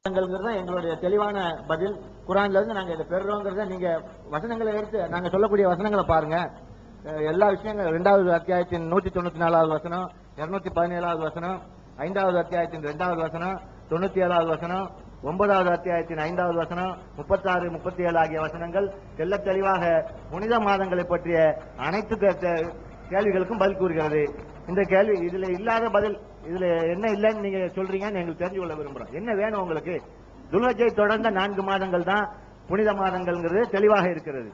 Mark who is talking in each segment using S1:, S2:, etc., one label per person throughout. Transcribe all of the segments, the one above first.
S1: எங்களுடைய தெளிவான பதில். குர்ஆன்ல இருந்து நாங்க இதை பெறுறோங்கிறத நீங்க வசனங்களை எடுத்து நாங்க சொல்லக்கூடிய வசனங்களை பாருங்க. எல்லா விஷயங்களும் 2வது அத்தியாயத்தின் 194வது வசனம், 217வது வசனம், 5வது அத்தியாயத்தின் 2வது வசனம், 97வது வசனம், 9வது அத்தியாயத்தின் 5வது வசனம், 36, 37 ஆகிய வசனங்கள் தெள்ள தெளிவாக புனித மாதங்களை பற்றிய அனைத்து கேள்விகளுக்கும் பதில் கூறுகிறது. இந்த கேள்வி இதுல இல்லாத பதில், இதுல என்ன இல்லைன்னு நீங்க சொல்றீங்கன்னு எங்களுக்கு தெரிஞ்சு கொள்ள விரும்புறோம். என்ன வேணும் உங்களுக்கு? துல்ஹஜ்ஜை தொடர்ந்த 4 மாதங்கள் தான் புனித மாதங்கள்ங்கிறது தெளிவாக இருக்கிறது.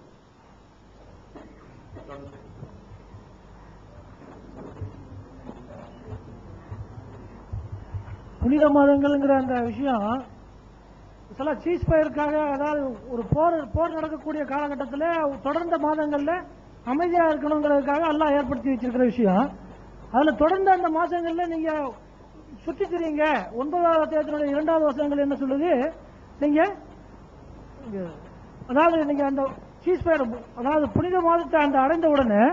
S2: புனித மாதங்கள்ங்கிற அந்த விஷயம் சில சீஸ் பயிருக்காக, அதாவது ஒரு போர் நடக்கக்கூடிய காலகட்டத்தில் தொடர்ந்த மாதங்கள்ல அமைதியா இருக்கணுங்கிறதுக்காக அல்லாஹ் ஏற்படுத்தி வச்சிருக்கிற விஷயம். அதுல தொடர்ந்து அந்த மாசங்கள்ல நீங்க சுற்றி திரியுங்க. 9வது அத்தியாயத்தினுடைய 2வது வசனங்கள் என்ன சொல்லுது? நீங்க அதாவது நீங்க அந்த சீஸ் பயிர், அதாவது புனித மாதத்தை அந்த அடைந்த உடனே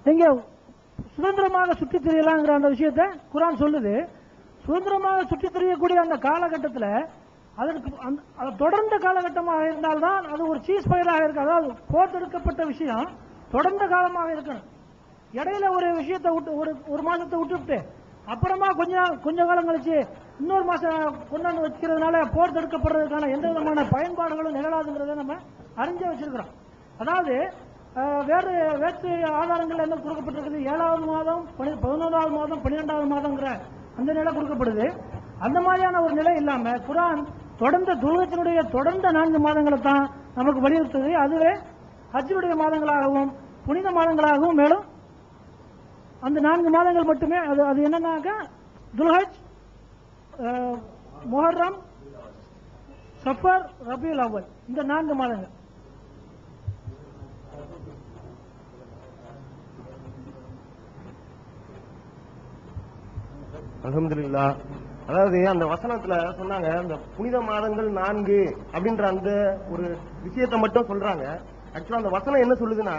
S2: நீங்க சுதந்திரமாக சுற்றி திரியலாங்கிற அந்த விஷயத்தை குர்ஆன் சொல்லுது. சுதந்திரமாக சுற்றி திரியக்கூடிய அந்த காலகட்டத்தில் அதற்கு தொடர்ந்த காலகட்டமாக இருந்தால்தான் அது ஒரு சீஸ் பயிராக இருக்கு. அதாவது போர்த்தெடுக்கப்பட்ட விஷயம் தொடர்ந்த காலமாக இருக்கணும். இடையில ஒரு விஷயத்தை ஒரு மாசத்தை விட்டுவிட்டு அப்புறமா கொஞ்ச காலம் கழிச்சு இன்னொரு மாசம் கொண்டாந்து வச்சுக்கிறதுனால போர் தடுக்கப்படுறதுக்கான எந்த விதமான பயன்பாடுகளும் நிகழாதுங்கிறத நம்ம அறிஞ்சு வச்சிருக்கிறோம். அதாவது வேற்று ஆதாரங்கள் என்ன கொடுக்கப்பட்டிருக்குது? 7வது மாதம், 11வது மாதம், 12வது மாதங்கிற அந்த நிலை கொடுக்கப்படுது. அந்த மாதிரியான ஒரு நிலை இல்லாம குர்ஆன் தொடர்ந்த துல்ஹஜ்ஜினுடைய தொடர்ந்த 4 மாதங்களை தான் நமக்கு வலியுறுத்துது. அதுவே ஹஜ்ஜுடைய மாதங்களாகவும் புனித மாதங்களாகவும், மேலும் அந்த 4 மாதங்கள் மட்டுமே. அது என்னன்னாக்க துல்ஹஜ், முஹர்ரம், சஃபர், ரபியுல் அவ்வல், இந்த 4 மாதங்கள்.
S3: அல்ஹம்துலில்லாஹ். அதாவது அந்த வசனத்துல சொன்னாங்க, அந்த புனித மாதங்கள் 4 அப்படின்ற அந்த ஒரு விஷயத்தை மட்டும் சொல்றாங்க. ஆக்சுவலா அந்த வசனம் என்ன சொல்லுதுன்னா,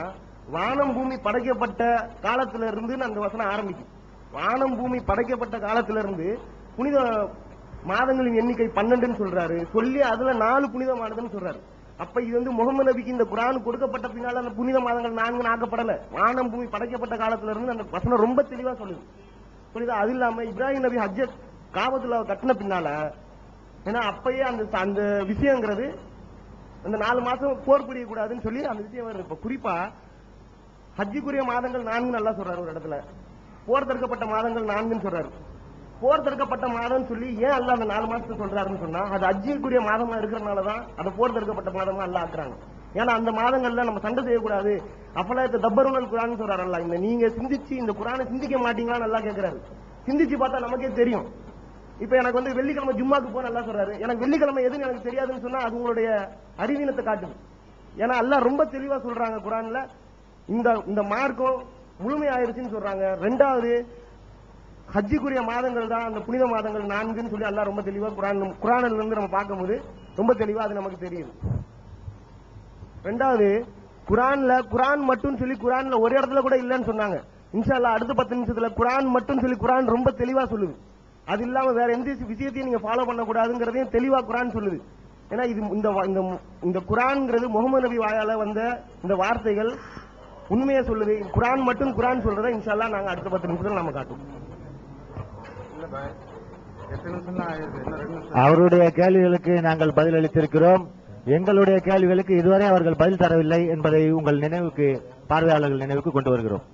S3: வானம் பூமி படைக்கப்பட்ட காலத்துல இருந்து அந்த வசனம் ஆரம்பிக்கும். வானம் பூமி படைக்கப்பட்ட காலத்துல இருந்து புனித மாதங்களின் எண்ணிக்கை 12ன்னு சொல்றாரு. சொல்லி அதுல 4 புனித மாதம்னு சொல்றாரு. அப்ப இது வந்து முகமது நபிக்கு இந்த குர்ஆன் கொடுக்கப்பட்ட பின்னால அந்த புனித மாதங்கள் 4 ஆக்கப்படல. வானம் பூமி படைக்கப்பட்ட காலத்துல இருந்து அந்த வசனம் ரொம்ப தெளிவா சொல்லுது. புரியுதா? அது இல்லாம இப்ராஹிம் நபி ஹஜ்ஜ காபத்துல கட்டின பின்னால, ஏன்னா அப்பயே அந்த விஷயங்கிறது அந்த 4 மாசம் போர் புரிய கூடாதுன்னு சொல்லி அந்த விஷயம் வருது. இப்ப குறிப்பா ஹஜ்ஜுக்குரிய மாதங்கள் 4 நல்லா சொல்றாரு ஒரு இடத்துல. போர் தடுக்கப்பட்ட மாதங்கள் 4ன்னு சொல்றாரு. போர் தடுக்கப்பட்ட மாதம் சொல்லி ஏன் அல்லாஹ் அந்த 4 மாசத்தை சொல்றாருன்னு சொன்னா, அது ஹஜ்ஜுக்குரிய மாதமா இருக்கிறதுனாலதான் அதை போர் தடுக்கப்பட்ட மாதமா அல்லாஹ் ஆக்குறாங்க. ஏன்னா அந்த மாதங்கள்ல நம்ம சண்டை செய்யக்கூடாது. அப்பலாம் தப்பருனல் குர்ஆன் சொல்றாரு அல்லாஹ். இந்த நீங்க சிந்திச்சு இந்த குர்ஆனை சிந்திக்க மாட்டீங்களான்னு நல்லா கேட்கிறாரு. சிந்திச்சு பார்த்தா நமக்கே தெரியும். இப்ப எனக்கு வந்து வெள்ளிக்கிழமை ஜும்மாக்கு போன நல்லா சொல்றாரு. எனக்கு வெள்ளிக்கிழமை எதுன்னு எனக்கு தெரியாதுன்னு சொன்னா அது உங்களுடைய அறிவீனத்தை காட்டுது. ஏன்னா அல்லாஹ் ரொம்ப தெளிவா சொல்றாங்க குர்ஆன்ல, இந்த மார்க்கம் முழுமையாயிருச்சுன்னு சொல்றாங்க. 2வது ஹஜ்ஜுக்குரிய மாதங்கள் தான் அந்த புனித மாதங்கள் 4ன்னு சொல்லி அல்லாஹ் ரொம்ப தெளிவா குர்ஆன்ல இருந்து நம்ம பார்க்கும்போது ரொம்ப தெளிவா அது நமக்கு தெரியுது. 2வது குர்ஆன் மட்டும் சொல்லி குர்ஆன்ல ஒரு இடத்துல கூட இல்லைன்னு சொன்னாங்க. இன்ஷா அல்லாஹ் அடுத்த 10 நிமிஷத்துல குர்ஆன் மட்டும் சொல்லி குர்ஆன் ரொம்ப தெளிவா சொல்லுது. அது இல்லாம வேற எந்த விஷயத்தையும் நீங்க ஃபாலோ பண்ணக்கூடாதுங்கிறதையும் தெளிவா குர்ஆன் சொல்லுது. ஏன்னா இது இந்த குர்ஆன்ங்கிறது முகமது நபி வாயால வந்த இந்த வார்த்தைகள் உண்மையை சொல்லுது. குர்ஆன் மட்டும் குர்ஆன் சொல்றதை இன்ஷா அல்லாஹ் நாங்க அடுத்த 10 நிமிஷத்துல நம்ம காட்டுவோம்.
S1: அவருடைய கேள்விகளுக்கு நாங்கள் பதில் அளித்திருக்கிறோம். எங்களுடைய கேள்விகளுக்கு இதுவரை அவர்கள் பதில் தரவில்லை என்பதை உங்கள் நினைவுக்கு, பார்வையாளர்கள் நினைவுக்கு கொண்டு வருகிறோம்.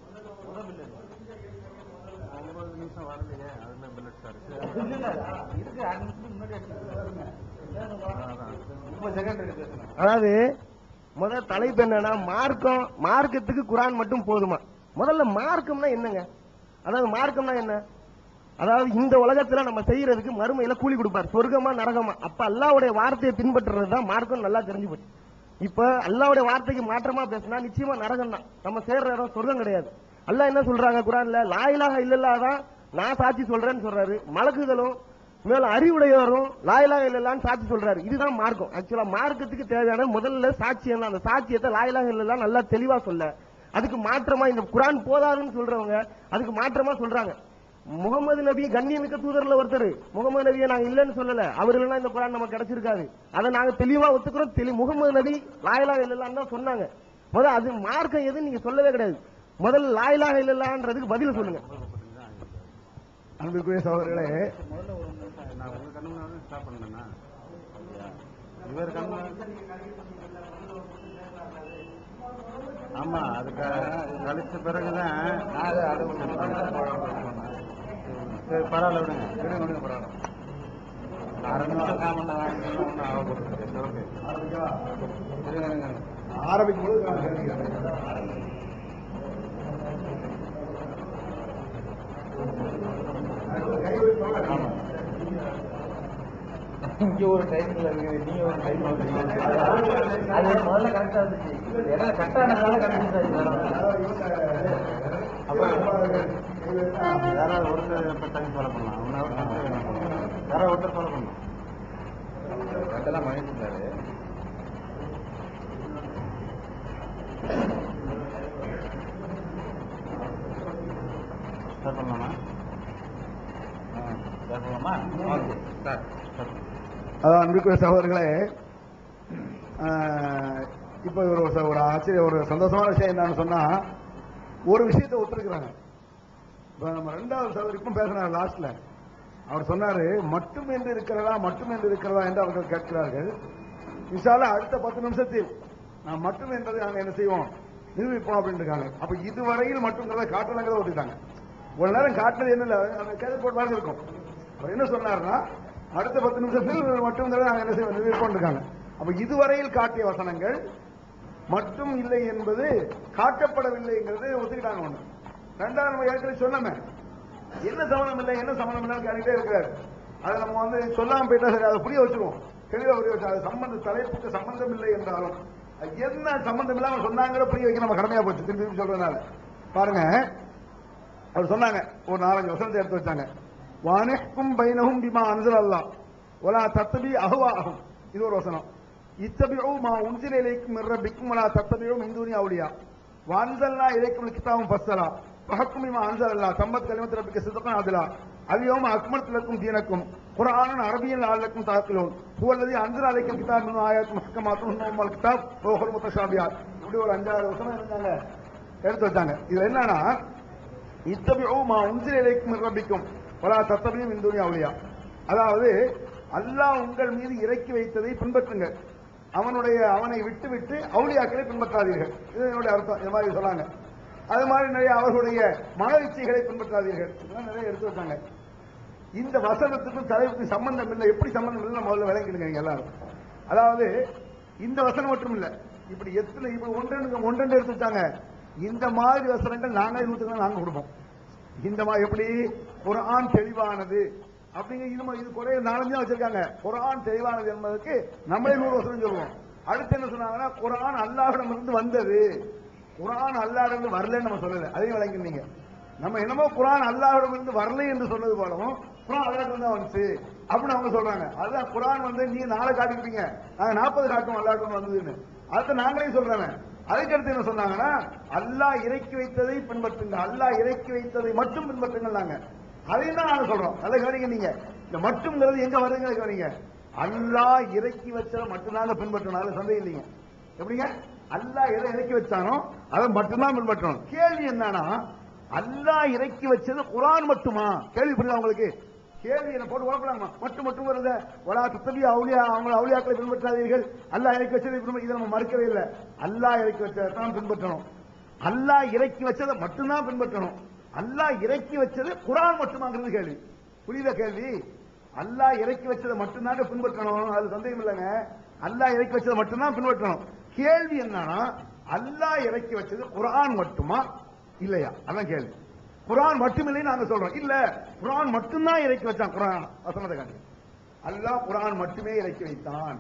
S3: அதாவது முதல் தலைப்பு என்னன்னா, மார்க்கத்துக்கு குர்ஆன் மட்டும் போதுமா? முதல்ல மார்க்கம்னா என்னங்க? அதாவது மார்க்கம்னா என்ன? அதாவது இந்த உலகத்துல நம்ம செய்யறதுக்கு மறுமையில கூலி கொடுப்பார், சொர்க்கமா நரகமா. அப்ப அல்லாஹ்வுடைய வார்த்தையை பின்பற்றுறது தான் மார்க்கம். நல்லா தெரிஞ்சு போச்சு. இப்ப அல்லாஹ்வுடைய வார்த்தைக்கு மாற்றமா பேசினா நிச்சயமா நரகம் தான். நம்ம சேர்ற இடம் சொர்க்கம் கிடையாது. அல்லாஹ் என்ன சொல்றாங்க குர்ஆன்ல? லா இலாஹ இல்லல்லாஹ் தான் நான் சாட்சி சொல்றேன்னு சொல்றாரு. மலக்குகளும் மேல அறிவுடையவரும் லா இலாஹ இல்லல்லாஹ்னு சாட்சி சொல்றாரு. இதுதான் மார்க்கம். ஆக்சுவலா மார்க்கத்துக்கு தேவையான முதல்ல சாட்சியம். அந்த சாட்சியத்தை லா இலாஹ இல்லல்லாஹ் நல்லா தெளிவா சொல்ல, அதுக்கு மாற்றமா இந்த குர்ஆன் போதாதுன்னு சொல்றவங்க அதுக்கு மாற்றமா சொல்றாங்க. முகமது நபி கண்ணியமிக்க தூதர்ல ஒருத்தர். முகமது நபியை நாங்க இல்லைன்னு சொல்லல, அவர் இல்லைன்னா இந்த குர்ஆன் நமக்கு கிடைச்சிருக்காது. அதை நாங்க தெளிவா ஒத்துக்கிறோம். முகமது நபி லா இலாஹ இல்லல்லாஹ் தான் சொன்னாங்க. முதல்ல அது மார்க்கம் எதுன்னு நீங்க சொல்லவே கிடையாது. முதல்ல லா இலாஹ இல்லல்லாஹ்ன்றதுக்கு பதில் சொல்லுங்க.
S4: அன்புக்குரிய சகோதரர்களே,
S5: நான் உங்க கண்ணு முன்னாடி ஸ்டாப் பண்ணேன்னா இவர் கண்ணு ஆமா அதுக்கு கழிச்ச பிறகுதான் சரி பரவாயில்ல விடுங்க பரவாயில்ல. அரை நிமிஷம் காமன் ஒன்றும் ஆகப்படுது.
S4: ஆரம்பிக்கும் போது
S5: இங்க ஒரு டைம்ல இருக்கு, நீங்க ஒரு டைம் அது முதல்ல கரெக்டா இருந்துச்சு, இடையில கரெக்டானதால கரெக்டா அப்ப யாராவது ஒருத்தர் டைம் ஃபாலோ பண்ணலாம், யாராவது ஒருத்தர் ஃபாலோ பண்ணலாம். ரெண்டெல்லாம் பண்ணிட்டு ஸ்டார்ட் பண்ணலாமா? ஸ்டார்ட் பண்ணலாமா? Okay start.
S4: அதான் அன்புக்குரிய சகோதரர்களே, இப்போ ஒரு ஆச்சரிய ஒரு சந்தோஷமான விஷயம் என்னன்னு சொன்னா, ஒரு விஷயத்தை ஒத்துருக்குறாங்க. இப்போ நம்ம ரெண்டாவது சகோதரி இப்போ பேசினார் லாஸ்ட்ல, அவர் சொன்னாரு மட்டும் என்று இருக்கிறதா என்று அவர்கள் கேட்கிறார்கள். இன்ஷால்லா அடுத்த 10 நிமிஷத்தில் நான் மட்டும் என்பதை நாங்கள் என்ன செய்வோம், நிரூபிப்போம் அப்படின்னு இருக்காங்க. அப்ப இதுவரையில் மட்டும்ங்கிறத காட்டலங்கிறத ஒட்டிட்டாங்க. ஒரு நேரம் காட்டினது என்ன இல்லை, அந்த கேள்வி போட்டு மாதிரி இருக்கும். அவர் என்ன சொன்னார்னா அடுத்த 10 நிமிஷத்தில் மட்டும்ங்கிறத நாங்கள் என்ன செய்வோம், நிரூபிப்போம் இருக்காங்க. அப்ப இதுவரையில் காட்டிய வசனங்கள் மட்டும் இல்லை என்பது காட்டப்படவில்லைங்கிறது ஒத்துக்கிட்டாங்க. ஒண்ணு. ரெண்டாவது நம்ம ஏற்கனவே சொன்னோமே, என்ன சம்பந்தம் இல்லை கேட்டுட்டே இருக்கிறாரு. அதை நம்ம சொல்லாம போயிட்டா சரி, அதை புரிய வச்சிருவோம், தெளிவா புரிய வச்சு. அது தலைப்புக்கு சம்பந்தம் இல்லை என்றாலும் என்ன சம்பந்தம் இல்லாம சொன்னாங்கிற புரிய வைக்க நம்ம கடமையா போச்சு. திருப்பி சொல்றதுனால பாருங்க, அவர் சொன்னாங்க ஒரு 4-5 வசனத்தை எடுத்து வச்சாங்க. வானிஹ்கும் பைனஹும் பிமா அன்ஸலல்லாஹ் வலா தத்தபி அஹ்வாஹும், இது ஒரு வசனம். இத்தபிஉ மா உன்ஸில இலைக்கும் மின் ரப்பிக்கும் வலா தத்தபிஉ மின் தூனி அவுலியா வஅன்ஸல்னா இலைக்கும் கிதாபம் ஃபஸ்ஸலா ஃபஹக்கும் பிமா அன்ஸலல்லாஹ் தம்மத் கலிமத்து ரப்பிக்க சித்கன் அத்லா அல்யௌம அக்மல்து லக்கும் தீனக்கும் குர்ஆனன் அரபியன் லஅல்லக்கும் தஅக்கிலூன் ஹுவல்லதி அன்ஸல அலைக்கும் கிதாபன் மின் ஆயாத்தின் முஹ்கமாத்துன் ஹுன்ன உம்முல் கிதாப் வ உஹ்ரு முத்தஷாபிஹாத். இப்படி ஒரு 5-6 வசனம் இருந்தாங்க எடுத்து வச்சாங்க. இது என்னன்னா, இத்தபிஉ மா உன்ஸில இலைக்கும் மின் ரப்பிக்கும் வலா தத்தபிஉ மின் தூனி அவுலியா, அதாவது அல்லாஹ் உங்கள் மீது இறக்கி வைத்ததை பின்பற்றுங்கள், அவனை விட்டு அவுலியாக்களை பின்பற்றாதீர்கள். இது என்னுடைய அர்த்தம். இது மாதிரி சொன்னாங்க. அது மாதிரி நிறைய அவர்களுடைய மன இச்சைகளை பின்பற்றாதீர்கள், இதெல்லாம் நிறைய எடுத்து வச்சாங்க. இந்த வசனத்துக்கும் தலைப்புக்கும் சம்பந்தம் இல்லை. எப்படி சம்பந்தம் இல்லை முதல்ல விளங்கிடுங்க எல்லாரும். அதாவது இந்த வசனம் மட்டும் இல்ல, இப்படி எத்தனை இப்படி ஒன்றெண்டு எடுத்து வச்சாங்க. இந்த மாதிரி வசனங்கள் நாங்களே 100 நாங்க கொடுப்போம். இந்த மாதிரி எப்படி குர்ஆன் தெளிவானது அப்படிங்க, இது குறைய 4-5 வச்சிருக்காங்க. குர்ஆன் தெளிவானது என்பதற்கு நம்மளே 100 வசனம் சொல்லுவோம். அடுத்து என்ன சொன்னாங்கன்னா, குர்ஆன் அல்லாஹ்விடம் இருந்து வந்தது, குர்ஆன் அல்லாஹ்விடம் இருந்து வரலன்னு நம்ம சொல்லல. அதையும் விளங்கினீங்க. நம்ம என்னமோ குர்ஆன் அல்லாஹ்விடம் இருந்து வரல என்று சொன்னது போலவும் குர்ஆன் அல்லாஹ்விடம் இருந்து வந்துச்சு அப்படின்னு அவங்க சொல்றாங்க. அதுதான் குர்ஆன் நீங்க 4 காட்டிருப்பீங்க, நாங்க 40 காட்டுவோம் அல்லாஹ்விடம் வந்ததுன்னு. அதை நாங்களே சொல்றேன். அதுக்கடுத்து என்ன சொன்னாங்கன்னா, அல்லாஹ் இறக்கி வைத்ததை பின்பற்றுங்க, அல்லாஹ் இறக்கி வைத்ததை மட்டும் பின்பற்றுங்க. நாங்க அதையும் தான் நாங்க சொல்றோம். நல்லா கவனிங்க. நீங்க இந்த மட்டும்ங்கிறது எங்க வருதுங்க கவனிங்க. அல்லாஹ் இறக்கி வச்சதை மட்டும்தாங்க பின்பற்றணும், அதுல சந்தேகம் இல்லைங்க. எப்படிங்க, அல்லாஹ் எதை இறக்கி வச்சானோ அதை மட்டும்தான் பின்பற்றணும். கேள்வி என்னன்னா, அல்லாஹ் இறக்கி வச்சது குர்ஆன் மட்டுமா? கேள்வி புரியுதா உங்களுக்கு? கேள்வி என்ன போட்டு குழப்பலாமா? மட்டும் வருது. வலா தத்தபி அவுலியா, அவங்க அவுலியாக்களை பின்பற்றாதீர்கள், அல்லாஹ் இறக்கி வச்சதை இதை நம்ம மறுக்கவே இல்லை. அல்லாஹ் இறக்கி வச்சதை தான் பின்பற்றணும், அல்லாஹ் இறக்கி வச்சதை மட்டும்தான் பின்பற்றணும். அல்லாஹ் இறக்கி வச்சது குர்ஆன் மட்டுமாங்கிறது கேள்வி. புரியுத கேள்வி? அல்லாஹ் இறக்கி வச்சதை மட்டும்தாங்க பின்பற்றணும், அது சந்தேகம் இல்லைங்க. அல்லாஹ் இறக்கி வச்சதை மட்டும்தான் பின்பற்றணும். கேள்வி என்னன்னா, அல்லாஹ் இறக்கி வச்சது குர்ஆன் மட்டுமா இல்லையா? அதான் கேள்வி. குர்ஆன் மட்டும் இல்லைன்னு நாங்க சொல்றோம். இல்ல, குர்ஆன் மட்டும்தான் இறக்கி வச்சான். குர்ஆன் வசனத்தை காட்டு. அல்லாஹ் குர்ஆன் மட்டுமே இறக்கி வைத்தான்,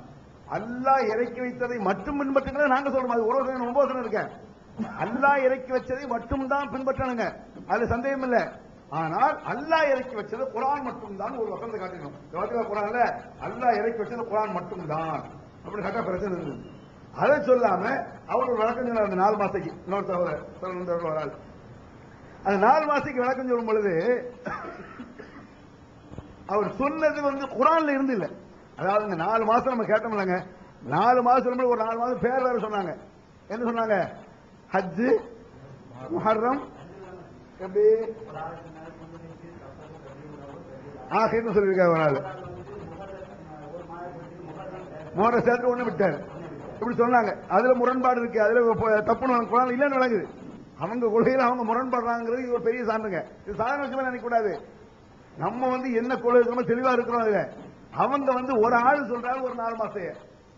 S4: அல்லாஹ் இறக்கி வைத்ததை மட்டும் பின்பற்றுங்கிறத நாங்க சொல்றோம். அது ஒரு 9 வசனம் இருக்க. அல்லாஹ் இறக்கி வச்சதை மட்டும் தான் பின்பற்றணுங்க, அது சந்தேகம் இல்ல. ஆனால் அல்லாஹ் இறக்கி வச்சது குர்ஆன் மட்டும் தான் ஒரு வசனத்தை காட்டணும். குர்ஆன்ல அல்லாஹ் இறக்கி வச்சது குர்ஆன் மட்டும் தான் அப்படி கட்ட பிரச்சனை இருந்தது. அதை சொல்லாம அவர் ஒரு வழக்கம் சொன்னார். 4 மாசத்துக்கு இன்னொரு சகோதரர் அந்த 4 மாசத்துக்கு விளக்கம் சொல்லும் பொழுது அவர் சொன்னது குர்ஆன்ல இருந்து இல்ல. அதாவது இந்த 4 மாசம் நம்ம கேட்டோம்லங்க, 4 மாசம் சொல்லும்போது ஒரு 4 மாசம் பேர் வேற சொன்னாங்க. என்ன சொன்னாங்க? ஹஜ், முஹர்ரம், எப்படி ஆகிர்னு சொல்லியிருக்காரு ஒரு ஆள். முஹர்ரம் சேர்த்து ஒண்ணு விட்டாரு இப்படி சொன்னாங்க. அதுல முரண்பாடு இருக்கு, அதுல தப்புன்னு குர்ஆன்ல இல்லன்னு விளங்குது. அவங்க கொள்கையில அவங்க முரண்படுறாங்கிறது இது ஒரு பெரிய சான்றுங்க. இது சாதாரண விஷயமா நினைக்க கூடாது. நம்ம என்ன கொள்கை இருக்கிறோமோ தெளிவா இருக்கிறோம். அதுல அவங்க ஒரு ஆள் சொல்றாரு ஒரு 4 மாசம்,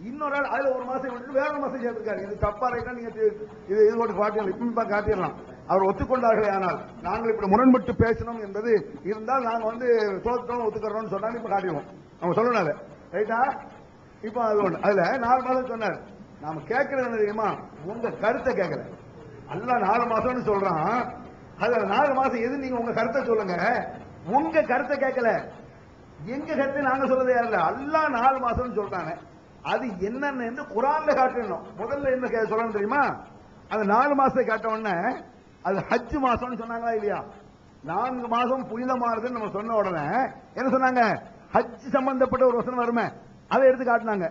S4: இன்னொரு ஆள் அதுல ஒரு மாசம் விட்டு வேற ஒரு மாசம் சேர்த்திருக்காரு. இது தப்பா ரைட்டா நீங்க இது போட்டு காட்டிடலாம், இப்ப காட்டிடலாம். அவர் ஒத்துக்கொண்டார்களே, ஆனால் நாங்கள் இப்படி முரண்பட்டு பேசணும் என்பது இருந்தால் நாங்க தோற்றோம் ஒத்துக்கிறோம்னு சொன்னாலும் இப்ப காட்டிடுவோம். அவங்க சொல்லணும் ரைட்டா. இப்ப அது ஒண்ணு. அதுல 4 மாசம் சொன்னார். நாம கேட்கறது என்ன தெரியுமா? உங்க கருத்தை கேட்கல. அல்ல 4 மாசம்னு சொல்றான். அதுல 4 மாசம் எது நீங்க உங்க கருத்தை சொல்லுங்க. உங்க கருத்தை கேட்கல, எங்க கருத்தை நாங்க சொல்றது யாரு? அல்லாஹ் 4 மாசம்னு சொல்றாங்க. அது என்னன்னு குர்ஆன்ல காட்டணும். முதல்ல என்ன சொல்லணும் தெரியுமா? அது 4 மாசத்தை காட்ட உடனே அது ஹஜ் மாசம்னு சொன்னாங்களா இல்லையா? 4 மாசம் புனிதமானதுன்னு நம்ம சொன்ன உடனே என்ன சொன்னாங்க? ஹஜ் சம்பந்தப்பட்ட ஒரு வசனம் வருமே, அதை எடுத்து காட்டினாங்க.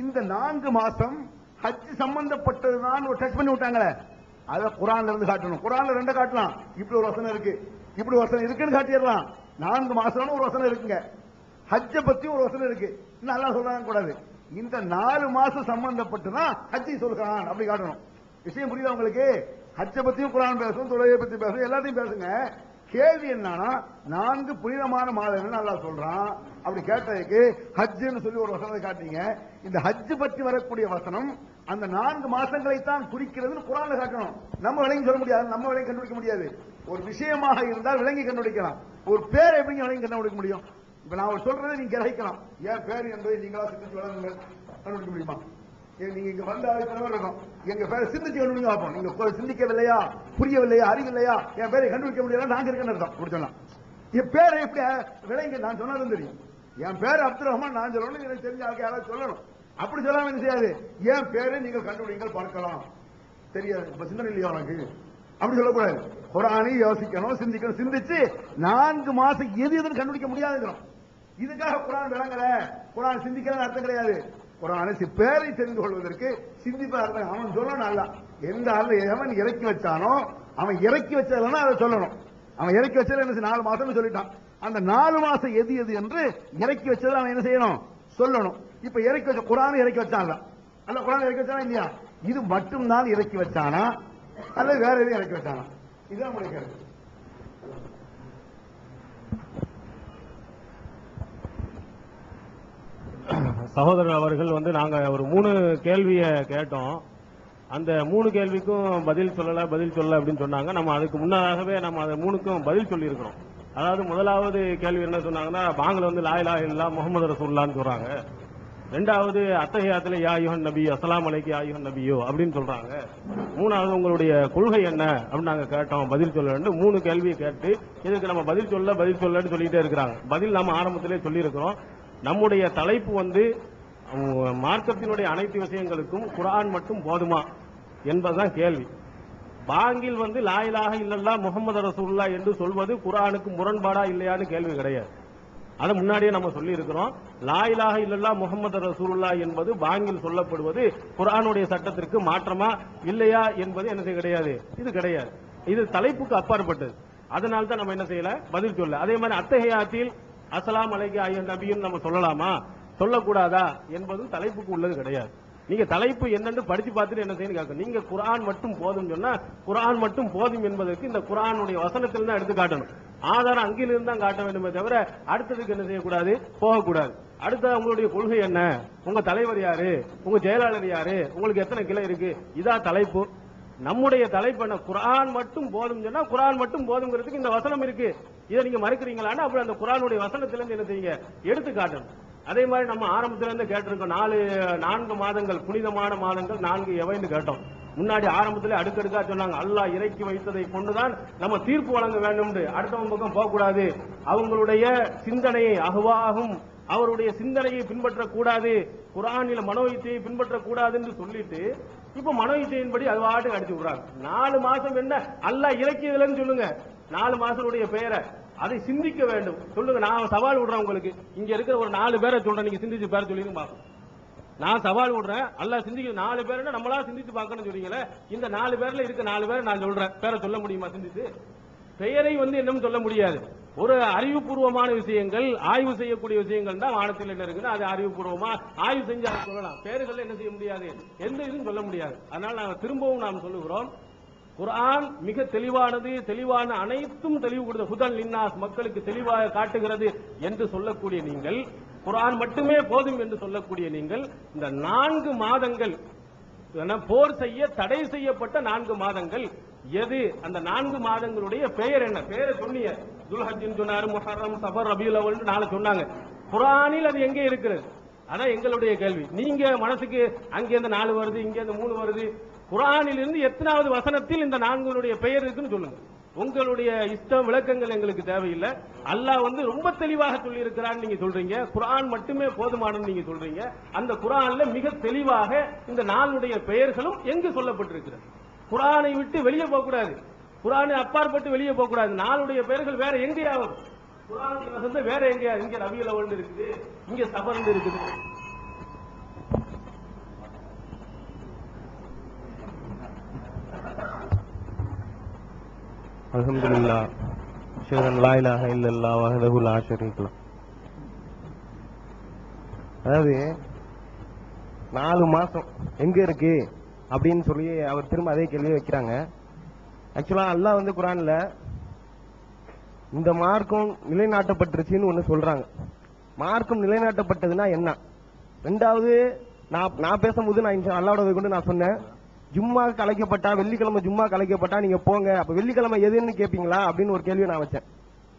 S4: இந்த 4 மாசம் ஹஜ் சம்பந்தப்பட்டதுதான் ஒரு டச் பண்ணி விட்டாங்களே, அதை குர்ஆன்ல இருந்து காட்டணும். குர்ஆன்ல 2 காட்டலாம். இப்படி ஒரு வசனம் இருக்கு, இப்படி வசனம் இருக்குன்னு காட்டிடலாம். 4 மாசம்னு ஒரு வசனம் இருக்குங்க, ஹஜ்ஜ பத்தி ஒரு வசனம் இருக்கு. நல்லா சொல்றாங்க கூடாது. இந்த 4 மாசம் சம்பந்தப்பட்டுதான் ஹஜ்ஜை சொல்றான் அப்படி காட்டணும். விஷயம் புரியுதா உங்களுக்கு? ஹஜ்ஜ பத்தியும் குர்ஆன் பேசும், தொழுகையை பத்தி பேசும், எல்லாத்தையும் பேசுங்க. கேள்வி என்னன்னா 4 புனிதமான மாதங்கள் நல்லா சொல்றான். அப்படி கேட்டதுக்கு ஹஜ்ஜுன்னு சொல்லி ஒரு வசனத்தை காட்டீங்க. இந்த ஹஜ் பற்றி வரக்கூடிய வசனம் அந்த 4 மாசங்களை தான் குறிக்கிறதுன்னு குர்ஆன்ல காட்டணும். நம்ம விளங்கி சொல்ல முடியாது, நம்ம விளங்கி கண்டுபிடிக்க முடியாது. ஒரு விஷயமாக இருந்தால் விளங்கி கண்டுபிடிக்கலாம். ஒரு பேர் எப்படி விளங்கி கண்டுபிடிக்க முடியும்? இப்ப நான் சொல்றதை நீங்க கிரகிக்கலாம். ஏன் பேர் என்பதை நீங்களா சிந்திச்சு வளருங்க, கண்டுபிடிக்க முடியுமா? நீங்க இங்க வந்த ஆளுக்கு இருக்கும், எங்க பேரை சிந்திச்சு கண்டுபிடிக்க பார்ப்போம். நீங்க சிந்திக்கவில்லையா, புரியவில்லையா, அறிவில்லையா, என் பேரை கண்டுபிடிக்க முடியல, நாங்க இருக்கேன்னு அர்த்தம். அப்படி சொல்லலாம். என் பேரை எப்படி விளங்கி நான் சொன்னதும் தெரியும். என் பேர் அப்துல் ரஹ்மான் நான் சொல்லணும், எனக்கு தெரிஞ்ச ஆளுக்கு யாராவது சொல்லணும். அப்படி சொல்லாம என்ன செய்யாது? என் பேரை நீங்கள் கண்டுபிடிங்கள் பார்க்கலாம். தெரியாது, இப்ப சிந்தனை இல்லையா உனக்கு? அப்படி சொல்லக்கூடாது. குர்ஆனை யோசிக்கணும், சிந்திக்கணும். சிந்திச்சு 4 மாசம் எது எதுன்னு கண்டுபிடிக்க முடியாதுங்கிறோம். இதுக்காக குர்ஆன் விளங்கல, குர்ஆன் சிந்திக்கல அர்த்தம் கிடையாது. குர்ஆனை பேரை தெரிந்து கொள்வதற்கு சிந்திப்ப அர்த்தம். அவன் சொல்லணும். அல்ல எந்த ஆள் எவன் இறக்கி வச்சானோ அவன் இறக்கி வச்சதுன்னா அதை சொல்லணும். அவன் இறக்கி வச்சது என்ன 4 மாசம் சொல்லிட்டான். அந்த 4 மாசம் எது எது என்று இறக்கி வச்சது அவன் என்ன செய்யணும்? சொல்லணும். இப்ப இறக்கி வச்ச குர்ஆனை இறக்கி வச்சான்ல, அல்ல குர்ஆனை இறக்கி வச்சானா இல்லையா? இது மட்டும் தான் இறக்கி வச்சானா அல்லது வேற எதுவும் இறக்கி வச்சானா? இதுதான் நம்முடைய கருத்து.
S6: சகோதரர் அவர்கள் நாங்க ஒரு 3 கேள்வியை கேட்டோம். அந்த 3 கேள்விக்கும் பதில் சொல்லல அப்படின்னு சொன்னாங்க. நம்ம அதுக்கு முன்னதாகவே நம்ம அந்த 3க்கும் பதில் சொல்லி இருக்கிறோம். அதாவது முதலாவது கேள்வி என்ன சொன்னாங்கன்னா, பாங்கல லா இலாஹ இல்லல்லாஹ் முஹம்மது ரசூலுல்லாஹ்னு சொல்றாங்க. ரெண்டாவது அத்தஹியாத்துல யா அய்யுஹன் நபி அஸ்ஸலாமு அலைக்கும் யா அய்யுஹன் நபியோ அப்படின்னு சொல்றாங்க. மூணாவது உங்களுடைய கொள்கை என்ன அப்படின்னு நாங்க கேட்டோம், பதில் சொல்ல. 3 கேள்வியை கேட்டு இதுக்கு நம்ம பதில் சொல்லன்னு சொல்லிட்டே இருக்கிறாங்க. பதில் நம்ம ஆரம்பத்திலே சொல்லி இருக்கிறோம். நம்முடைய தலைப்பு மார்க்கத்தினுடைய அனைத்து விஷயங்களுக்கும் குர்ஆன் மட்டும் போதுமா என்பதுதான் கேள்வி. பாங்கில் லா இலாஹ இல்லல்லாஹ் முஹம்மது ரசூலுல்லாஹ் என்று சொல்வது குர்ஆனுக்கு முரண்பாடா இல்லையான்னு கேள்வி கிடையாது. அதை முன்னாடியே நம்ம சொல்லி இருக்கிறோம். லா இலாஹ இல்லல்லாஹ் முஹம்மது ரசூலுல்லாஹ் என்பது பாங்கில் சொல்லப்படுவது குர்ஆனுடைய சட்டத்திற்கு மாற்றமா இல்லையா என்பது என்ன கிடையாது, இது கிடையாது. இது தலைப்புக்கு அப்பாற்பட்டது. அதனால தான் நம்ம என்ன செய்யல, பதில் சொல்ல. அதே மாதிரி அத்தஹியாத்தில் அஸ்ஸலாமு அலைக்கும் அய்யுஹன் நபின்னு நம்ம சொல்லலாமா சொல்லக்கூடாதா என்பதும் தலைப்புக்கு உள்ளது கிடையாது. நீங்க தலைப்பு என்னன்னு படிச்சு பார்த்துட்டு என்ன செய்யணும் கேட்க. நீங்க குர்ஆன் மட்டும் போதும் சொன்னா குர்ஆன் மட்டும் போதும் என்பதற்கு இந்த குர்ஆனுடைய வசனத்தில் தான் எடுத்து காட்டணும். ஆதாரம் அங்கிலிருந்து தான் காட்ட வேண்டுமே தவிர அடுத்ததுக்கு என்ன செய்யக்கூடாது, போகக்கூடாது. அடுத்த உங்களுடைய கொள்கை என்ன, உங்க தலைவர் யாரு, உங்க செயலாளர் யாரு, உங்களுக்கு எத்தனை கிளை இருக்கு, இதா தலைப்பு. நம்முடைய தலைப்பு என்ன, குர்ஆன் மட்டும் போதும் சொன்னா குர்ஆன் மட்டும் போதுங்கிறதுக்கு இந்த வசனம் இருக்கு. இதை நீங்க மறுக்கிறீங்களான்னா அப்புறம் அந்த குர்ஆனுடைய வசனத்திலிருந்து என்ன செய்யுங்க, எடுத்து காட்டணும். அதே மாதிரி நம்ம ஆரம்பத்திலிருந்து கேட்டிருக்கோம், 4 மாதங்கள் புனிதமான மாதங்கள் 4 எவைன்னு கேட்டோம். முன்னாடி ஆரம்பத்திலே அடுக்கடுக்கா சொன்னாங்க, அல்லாஹ் இறக்கி வைத்ததை கொண்டுதான் நம்ம தீர்ப்பு வழங்க வேண்டும். அடுத்தவங்க பக்கம் போகக்கூடாது, அவங்களுடைய சிந்தனையை அஹ்வாகும் அவருடைய சிந்தனையை பின்பற்றக்கூடாது குர்ஆனில மனோ இச்சையை பின்பற்றக்கூடாதுன்னு சொல்லிட்டு இப்ப மனோ இச்சையின்படி அது பாட்டுக்கு அடிச்சு விடுறாங்க. 4 மாசம் என்ன அல்லாஹ் இலக்கியதுலன்னு சொல்லுங்க. 4 மாசத்துடைய பெயரை அதை சிந்திக்க வேண்டும் சொல்லுங்க. நான் சவால் விடுறேன் உங்களுக்கு. இங்க இருக்கிற ஒரு 4 பேரை சொல்றேன், நீங்க சிந்திச்சு பேர சொல்லிருங்க பாப்போம். நான் சவால் விடுறேன், அல்லாஹ் சிந்திக்க 4 பேர் நம்மளா சிந்திச்சு பார்க்கணும்னு சொல்றீங்களே. இந்த 4 பேர்ல இருக்க 4 பேரை நான் சொல்றேன், பேரை சொல்ல முடியுமா? சிந்திச்சு பெயரை என்னன்னு சொல்ல முடியாது. ஒரு அறிவுபூர்வமான விஷயங்கள், ஆய்வு செய்யக்கூடிய விஷயங்கள் தான் வானத்தில் என்ன இருக்குன்னு அது அறிவுபூர்வமா ஆய்வு செஞ்சு அதை சொல்லலாம். பேர்கள் என்ன செய்ய முடியாது, எந்த இதுவும் சொல்ல முடியாது. அதனால நாங்கள் திரும்பவும் நாம் சொல்லுகிறோம், குர்ஆன் மிக தெளிவானது, தெளிவான அனைத்தும் தெளிவு கொடுத்த ஹுதன் லின்னாஸ், மக்களுக்கு தெளிவாக காட்டுகிறது என்று சொல்லக்கூடிய நீங்கள், குர்ஆன் மட்டுமே போதும் என்று சொல்லக்கூடிய நீங்கள், இந்த 4 மாதங்கள் போர் செய்ய தடை செய்யப்பட்ட 4 மாதங்கள் எது? அந்த 4 மாதங்களுடைய பெயர் என்ன? பெயரை சொன்னீங்க. துல்ஹஜ்ஜின்னு சொன்னாரு, முஹர்ரம், சஃபர், ரபியுல் அவ்வல் 4 சொன்னாங்க. குர்ஆனில் அது எங்கே இருக்கிறது? அதான் எங்களுடைய கேள்வி. நீங்க மனசுக்கு அங்கே இந்த 4 வருது, இங்க இந்த 3 வருது. குர்ஆனில் இருந்து எத்தனாவது வசனத்தில் இந்த 4 பெயர் இருக்குன்னு சொல்லுங்க. உங்களுடைய இஷ்டம் விளக்கங்கள் எங்களுக்கு தேவையில்லை. அல்லாஹ் ரொம்ப தெளிவாக சொல்லி இருக்கிறான்னு நீங்க சொல்றீங்க. குர்ஆன் மட்டுமே போதுமானன்னு நீங்க சொல்றீங்க. அந்த குர்ஆன்ல மிக தெளிவாக இந்த 4 பெயர்களும் எங்கு சொல்லப்பட்டிருக்கிறது? குர்ஆனை விட்டு வெளியே போக கூடாது, குர்ஆனை அப்பாற்பட்டு வெளியே போக கூடாது. 4 பெயர்கள் வேற எங்கேயாவது குர்ஆனுடைய வசனம் வேற எங்கேயாவது? இங்க ரபியுல் அவ்வல் இருக்குது, இங்க சஃபர் இருக்குது.
S3: அல்ஹம்துலில்லாஹ் அஷ்ஹது லா இலாஹ இல்லல்லாஹ் வஹ்தஹு லா ஷரீக லஹ். அதாவது 4 மாசம் எங்க இருக்கு அப்படின்னு சொல்லி அவர் திரும்ப அதே கேள்வியை வைக்கிறாங்க. ஆக்சுவலா அல்லாஹ் குர்ஆன்ல இந்த மார்க்கம் நிலைநாட்டப்பட்டுருச்சுன்னு ஒண்ணு சொல்றாங்க. மார்க்கம் நிலைநாட்டப்பட்டதுன்னா என்ன? ரெண்டாவது, நான் பேசும்போது நான் அல்லாஹ்வோட கொண்டு நான் சொன்னேன், ஜும்மா கலைக்கப்பட்டா, வெள்ளிக்கிழமை ஜும்மா கலைக்கப்பட்டா நீங்க போங்க, அப்ப வெள்ளிக்கிழமை எதுன்னு கேட்பீங்களா அப்படின்னு ஒரு கேள்வியை நான் வச்சேன்.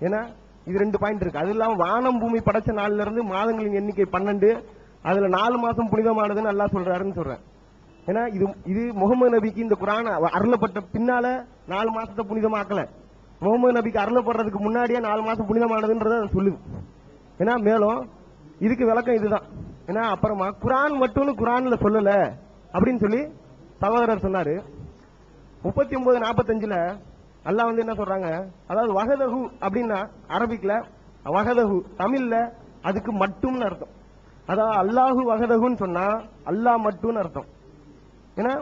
S3: ஏன்னா இது 2 பாயிண்ட் இருக்கு. அது இல்லாம வானம் பூமி படைச்ச நாள்ல இருந்து மாதங்களின் எண்ணிக்கை 12, அதுல 4 மாசம் புனிதமானதுன்னு அல்லாஹ் சொல்றாருன்னு சொல்றேன். ஏன்னா இது முகமது நபிக்கு இந்த குர்ஆன் அருளப்பட்ட பின்னால 4 மாசத்தை புனிதமாக்கல. முகமது நபிக்கு அருளப்படுறதுக்கு முன்னாடியே 4 மாசம் புனிதமானதுன்றத சொல்லுது. ஏன்னா மேலும் இதுக்கு விளக்கம் இதுதான். ஏன்னா அப்புறமா குர்ஆன் மட்டும் குர்ஆன்ல சொல்லல அப்படின்னு சொல்லி சகோதரர் சொன்னாரு. 39:45 அல்லாஹ் என்ன சொல்றாங்க, அதாவது வஹதஹு அப்படின்னா அரபிக்ல வஹதஹு, தமிழ்ல அதுக்கு மட்டும்னு அர்த்தம். அதாவது அல்லாஹு வஹதஹுன்னு சொன்னா அல்லாஹ் மட்டும்னு அர்த்தம். ஏன்னா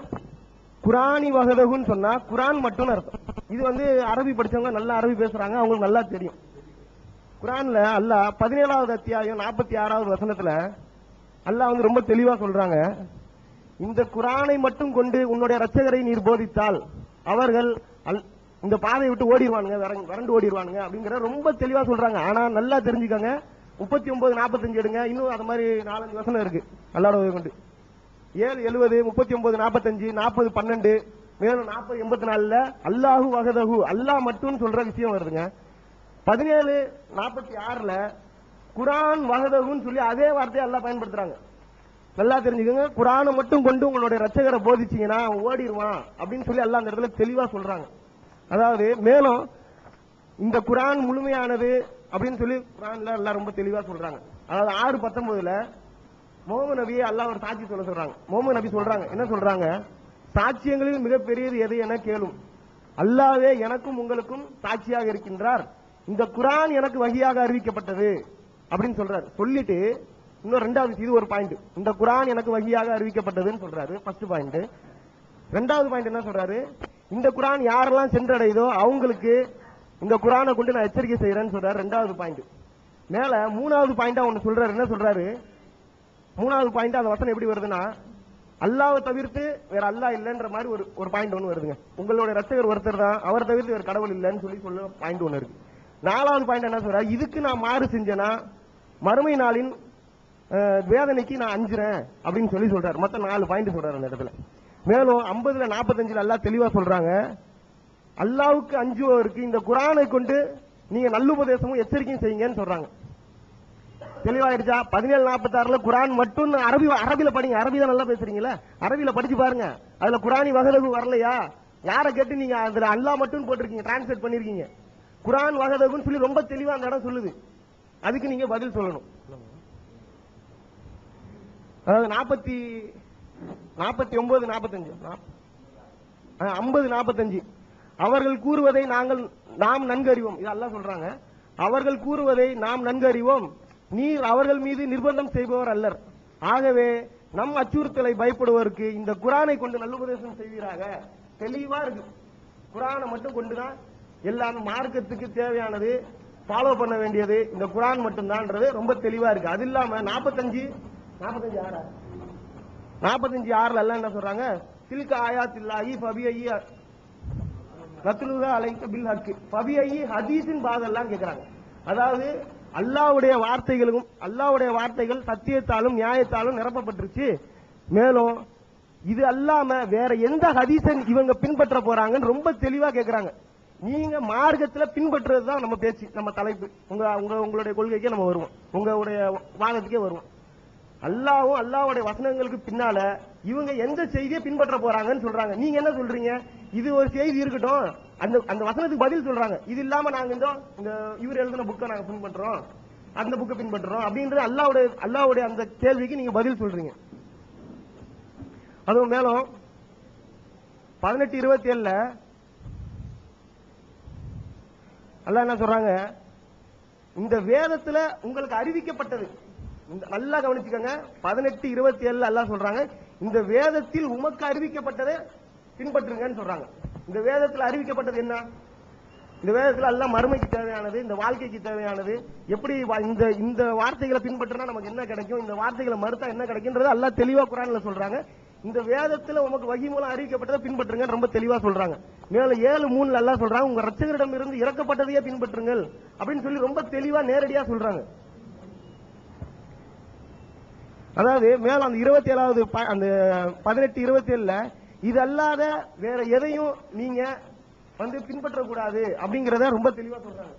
S3: குர்ஆனி வஹதஹுன்னு சொன்னா குர்ஆன் மட்டும்னு அர்த்தம். இது அரபி படிச்சவங்க நல்லா அரபி பேசுறாங்க, அவங்களுக்கு நல்லா தெரியும். குர்ஆன்ல அல்லாஹ் 17வது அத்தியாயம் 46வது வசனத்துல அல்லாஹ் ரொம்ப தெளிவா சொல்றாங்க, இந்த குர்ஆனை மட்டும் கொண்டு உன்னுடைய இரட்சகரை நீர் போதித்தால் அவர்கள் இந்த பாதையை விட்டு ஓடிடுவானுங்க, வறண்டு ஓடிடுவானுங்க அப்படிங்கிற ரொம்ப தெளிவா சொல்றாங்க. ஆனா நல்லா தெரிஞ்சுக்கங்க, 39:45 எடுங்க, இன்னும் அது மாதிரி 4-5 வசனம் இருக்கு அல்லாஹ்வோட கொண்டு. 7:70, 39:45, 40:12, மேலும் 40:84 அல்லாஹு வஹதஹு அல்லாஹ் மட்டும் சொல்ற விஷயம் வருதுங்க. 17:46 குர்ஆன் வஹதஹுன்னு சொல்லி அதே வார்த்தையை அல்லாஹ் பயன்படுத்துறாங்க. நல்லா தெரிஞ்சுக்கோங்க, குர்ஆனை மட்டும் கொண்டு உங்களுடைய இரட்சகரை போதிச்சீங்கன்னா ஓடிடுவான் அப்படின்னு சொல்லி அல்லாஹ் அந்த இடத்துல தெளிவா சொல்றாங்க. அதாவது மேலும் இந்த குர்ஆன் முழுமையானது அப்படின்னு சொல்லி குர்ஆன்ல எல்லாம் ரொம்ப தெளிவா சொல்றாங்க. அதாவது 6:19 முஹம்மது நபியை அல்லாஹ் ஒரு சாட்சி சொல்ல சொல்றாங்க. முஹம்மது நபி சொல்றாங்க, என்ன சொல்றாங்க, சாட்சியங்களில் மிகப்பெரியது எது என கேளும், அல்லாஹ்வே எனக்கும் உங்களுக்கும் சாட்சியாக இருக்கின்றார், இந்த குர்ஆன் எனக்கு வஹியாக அறிவிக்கப்பட்டது அப்படின்னு சொல்றாரு. சொல்லிட்டு இன்னும் 2வது, இது ஒரு பாயிண்ட், இந்த குர்ஆன் எனக்கு வஹியாக அறிவிக்கப்பட்டதுன்னு சொல்றாரு. First point. 2வது பாயிண்ட் என்ன சொல்றாரு, இந்த குர்ஆன் யாரெல்லாம் சென்றடையுதோ அவங்களுக்கு இந்த குர்ஆனை கொண்டு நான் எச்சரிக்கை செய்யறேன்னு சொல்றாரு. 2வது பாயிண்ட். மேல 3வது பாயிண்டா ஒன்னு சொல்றாரு. என்ன சொல்றாரு, 3வது பாயிண்ட் அந்த வசனம் எப்படி வருதுன்னா, அல்லாஹ்வை தவிர்த்து வேற அல்லாஹ் இல்லைன்ற மாதிரி ஒரு பாயிண்ட் ஒன்று வருதுங்க. உங்களோட இரட்சகர் ஒருத்தர் தான், அவர் தவிர்த்து வேற கடவுள் இல்லைன்னு சொல்லி சொல்ல பாயிண்ட் ஒன்று இருக்கு. 4வது பாயிண்ட் என்ன சொல்றாரு, இதுக்கு நான் மாறு செஞ்சேன்னா மறுமை நாளின் வேதனைக்கு நான் அஞ்சுறேன் அப்படின்னு சொல்லி சொல்றாரு. மொத்தம் 4 பாயிண்ட் சொல்றாரு அந்த இடத்துல. மேலும் 50:45 அல்லாஹ் தெளிவா சொல்றாங்க, அல்லாஹ்வுக்கு அஞ்சுவதற்கு இந்த குர்ஆனை கொண்டு நீங்க நல்லுபதேசமும் எச்சரிக்கையும் செய்யுங்கன்னு சொல்றாங்க. தெளிவாயிருச்சா? 17:46 குர்ஆன் மட்டும் அரபியில படிங்க, அரபியில நல்லா பேசுறீங்களா, அரபியில படிச்சு பாருங்க. அதுல குர்ஆனி வஹதஹு வரலையா, யாரை கேட்டு நீங்க அதுல அல்லாஹ் மட்டும் போட்டிருக்கீங்க, டிரான்ஸ்லேட் பண்ணிருக்கீங்க. குர்ஆன் வஹதஹுன்னு சொல்லி ரொம்ப தெளிவா அந்த இடம் சொல்லுது. அதுக்கு நீங்க பதில் சொல்லணும். அதாவது 49 45 50 45 அவர்கள் கூறுவதை நாம் நன்கு அறிவோம். இது அல்லாஹ் சொல்றாங்க. அவர்கள் கூறுவதை நாம் நன்கு அறிவோம், நீர் அவர்கள் மீது நிர்பந்தம் செய்பவர் அல்லர். ஆகவே நம் அச்சுறுத்தலை பயப்படுவதற்கு இந்த குரானை கொண்டு நல்லுபதேசம் செய்வீராக. தெளிவா இருக்கு. குரானை மட்டும் கொண்டுதான் எல்லாமே மார்க்கத்துக்கு தேவையானது ஃபாலோ பண்ண வேண்டியது இந்த குரான் மட்டும்தான்ன்றது ரொம்ப தெளிவா இருக்கு. அது இல்லாம 45 6 எல்லாம் என்ன சொல்றாங்க, தில்க ஆயாத்தில்லாஹி ஃபபிஐ ரத்லுஹா அலைக பில் ஹக் ஃபபிஐ ஹதீஸின் பாதெல்லாம் கேக்குறாங்க. அதாவது அல்லாஹ்வுடைய வார்த்தைகள் சத்தியத்தாலும் நியாயத்தாலும் நிரப்பப்பட்டுருச்சு. மேலும் இது அல்லாம வேற எந்த ஹதீஸை இவங்க பின்பற்ற போறாங்கன்னு ரொம்ப தெளிவா கேக்குறாங்க. நீங்க மார்க்கத்துல பின்பற்றுறதுதான் நம்ம பேச்சு, நம்ம தலைப்பு. உங்களுடைய கொள்கைக்கே நம்ம வருவோம், உங்களுடைய வாதத்துக்கே வருவோம். அல்லாஹ்வும் அல்லாஹ்வுடைய வசனங்களுக்கு பின்னால இவங்க எந்த செய்தியை பின்பற்ற போறாங்கன்னு சொல்றாங்க. நீங்க என்ன சொல்றீங்க, இது ஒரு செய்தி இருக்கட்டும், அந்த வசனத்துக்கு பதில் சொல்றாங்க. இது இல்லாம நாங்க இந்த இவர் எழுதின புக்கை நாங்க பின்பற்றோம், அந்த புக்கை பின்பற்றோம் அப்படின்றது அல்லாஹ்வுடைய அந்த கேள்விக்கு நீங்க பதில் சொல்றீங்க. அதுவும் மேலும் 18-27 அல்லாஹ் என்ன சொல்றாங்க, இந்த வேதத்துல உங்களுக்கு அறிவிக்கப்பட்டது, நல்லா கவனிச்சுக்கோங்க. 18-27 அல்லாஹ் சொல்றாங்க, இந்த வேதத்தில் உமக்கு அறிவிக்கப்பட்டதை பின்பற்றுங்கன்னு சொல்றாங்க. இந்த வேதத்தில் அறிவிக்கப்பட்டது என்ன? இந்த வேதத்தில் அல்லாஹ் மறுமைக்கு தேவையானது, இந்த வாழ்க்கைக்கு தேவையானது, எப்படி இந்த வார்த்தைகளை பின்பற்றினா நமக்கு என்ன கிடைக்கும், இந்த வார்த்தைகளை மறுத்தா என்ன கிடைக்கும்ன்றது அல்லாஹ் தெளிவா குர்ஆன்ல சொல்றாங்க. இந்த வேதத்துல உமக்கு வஹி மூலம் அறிவிக்கப்பட்டதை பின்பற்றுங்க ரொம்ப தெளிவா சொல்றாங்க. மேலும் 7:3 அல்லாஹ் சொல்றாங்க, உங்க ரட்சகரிடம் இருந்து இறக்கப்பட்டதையே பின்பற்றுங்கள் அப்படின்னு சொல்லி ரொம்ப தெளிவா நேரடியா சொல்றாங்க. அதாவது மேலும் அந்த 27வது அந்த 18-27 இது அல்லாத வேற எதையும் நீங்க பின்பற்றக்கூடாது அப்படிங்கறத ரொம்ப தெளிவா சொல்றாங்க.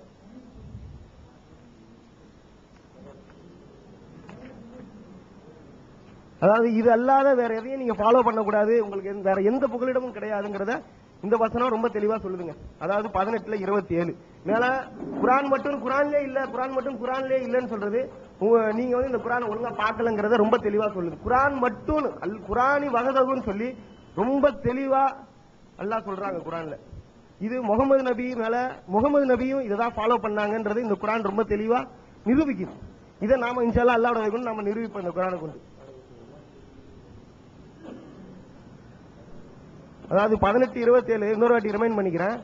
S3: அதாவது இது அல்லாத வேற எதையும் நீங்க ஃபாலோ பண்ணக்கூடாது, உங்களுக்கு வேற எந்த புகலிடமும் கிடையாதுங்கிறத இந்த வசனம் ரொம்ப தெளிவா சொல்லுதுங்க. அதாவது 18-27 மேல குரான் மட்டும் குரான்லே இல்ல, குரான் மட்டும் குரான்லே இல்லன்னு சொல்றது நீங்க இந்த குரான் ஒழுங்கா பார்க்கலங்கிறத ரொம்ப தெளிவா சொல்லுது. குரான் மட்டும் குரானி வகதகுன்னு சொல்லி ரொம்ப தெளிவா அல்லாஹ் சொல்றாங்க குரான்ல. இது முகமது நபியும் இதான் ஃபாலோ பண்ணாங்கன்றது இந்த குரான் ரொம்ப தெளிவா நிரூபிக்குது. இதை நாம இன்ஷால்லா அல்லாஹ்வோட கொண்டு நாம நிரூபிப்போம் இந்த குரானை கொண்டு. அதாவது 18-27 இன்னொரு வாட்டி ரிமைண்ட் பண்ணிக்கிறேன்,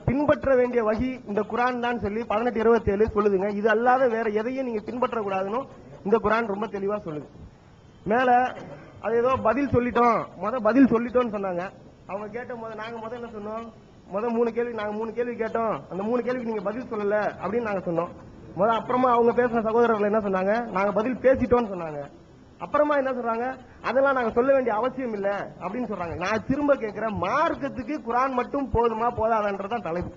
S3: பின்பற்ற வேண்டிய வகி இந்த குரான் தான் சொல்லி 18-27 சொல்லுதுங்க. இது அல்லாத வேற எதையும் நீங்க பின்பற்ற கூடாதுன்னு இந்த குரான் ரொம்ப தெளிவா சொல்லுது. மேல அது ஏதோ பதில் சொல்லிட்டோம்னு சொன்னாங்க. அவங்க கேட்ட போது நாங்க என்ன சொன்னோம், 3 கேள்வி நாங்க 3 கேள்வி கேட்டோம், அந்த 3 கேள்விக்கு நீங்க பதில் சொல்லல அப்படின்னு நாங்க சொன்னோம். அப்புறமா அவங்க பேசின சகோதரர்கள் என்ன சொன்னாங்க, நாங்க பதில் பேசிட்டோம்னு சொன்னாங்க. அப்புறமா என்ன சொல்றாங்க, அதெல்லாம் நாங்க சொல்ல வேண்டிய அவசியம் இல்ல அப்படின்னு சொல்றாங்க. நான் திரும்ப கேட்கிறேன், மார்க்கத்துக்கு குரான் மட்டும் போதுமா போதாதுன்றதான் தலைப்பு.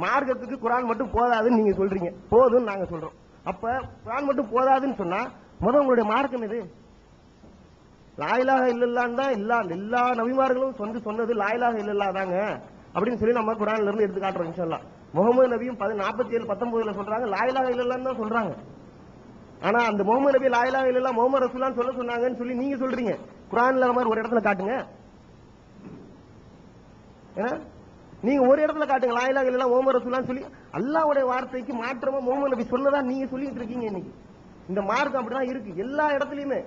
S3: மார்க்கத்துக்கு குரான் மட்டும் போதாதுன்னு நீங்க சொல்றீங்க, போதும் நாங்க சொல்றோம். அப்ப குரான் மட்டும் போதாதுன்னு சொன்னா உங்களுடைய மார்க்கம் எது? லா இலாஹ இல்லல்லாஹ் தான் எல்லா நபிமார்களும் சொன்னது லா இலாஹ இல்லல்லாஹ் தாங்க அப்படின்னு சொல்லி நம்ம குரான்ல இருந்து எடுத்து காட்டுறோம் இன்ஷாஅல்லாஹ். முகமது நபியும் 47-19 சொல்றாங்க லா இலாஹ இல்லல்லாஹ் தான் சொல்றாங்க. ஆனா அந்த முகமது நபி லா இலாஹ இல்லல்லாஹ் முகமது ரசூலுல்லாஹ் சொல்ல சொன்னாங்கன்னு சொல்லி நீங்க சொல்றீங்க. குர்ஆன்ல மாதிரி ஒரு இடத்துல காட்டுங்க, நீங்க ஒரு இடத்துல காட்டுங்க லா இலாஹ இல்லல்லாஹ் முகமது ரசூலுல்லாஹ் சொல்லி அல்லாஹ்வுடைய வார்த்தைக்கு மாற்றமா முகமது நபி சொன்னதா நீங்க சொல்லிட்டு இருக்கீங்க. இன்னைக்கு இந்த மார்க்கம் அப்படிதான் இருக்கு எல்லா இடத்துலயுமே,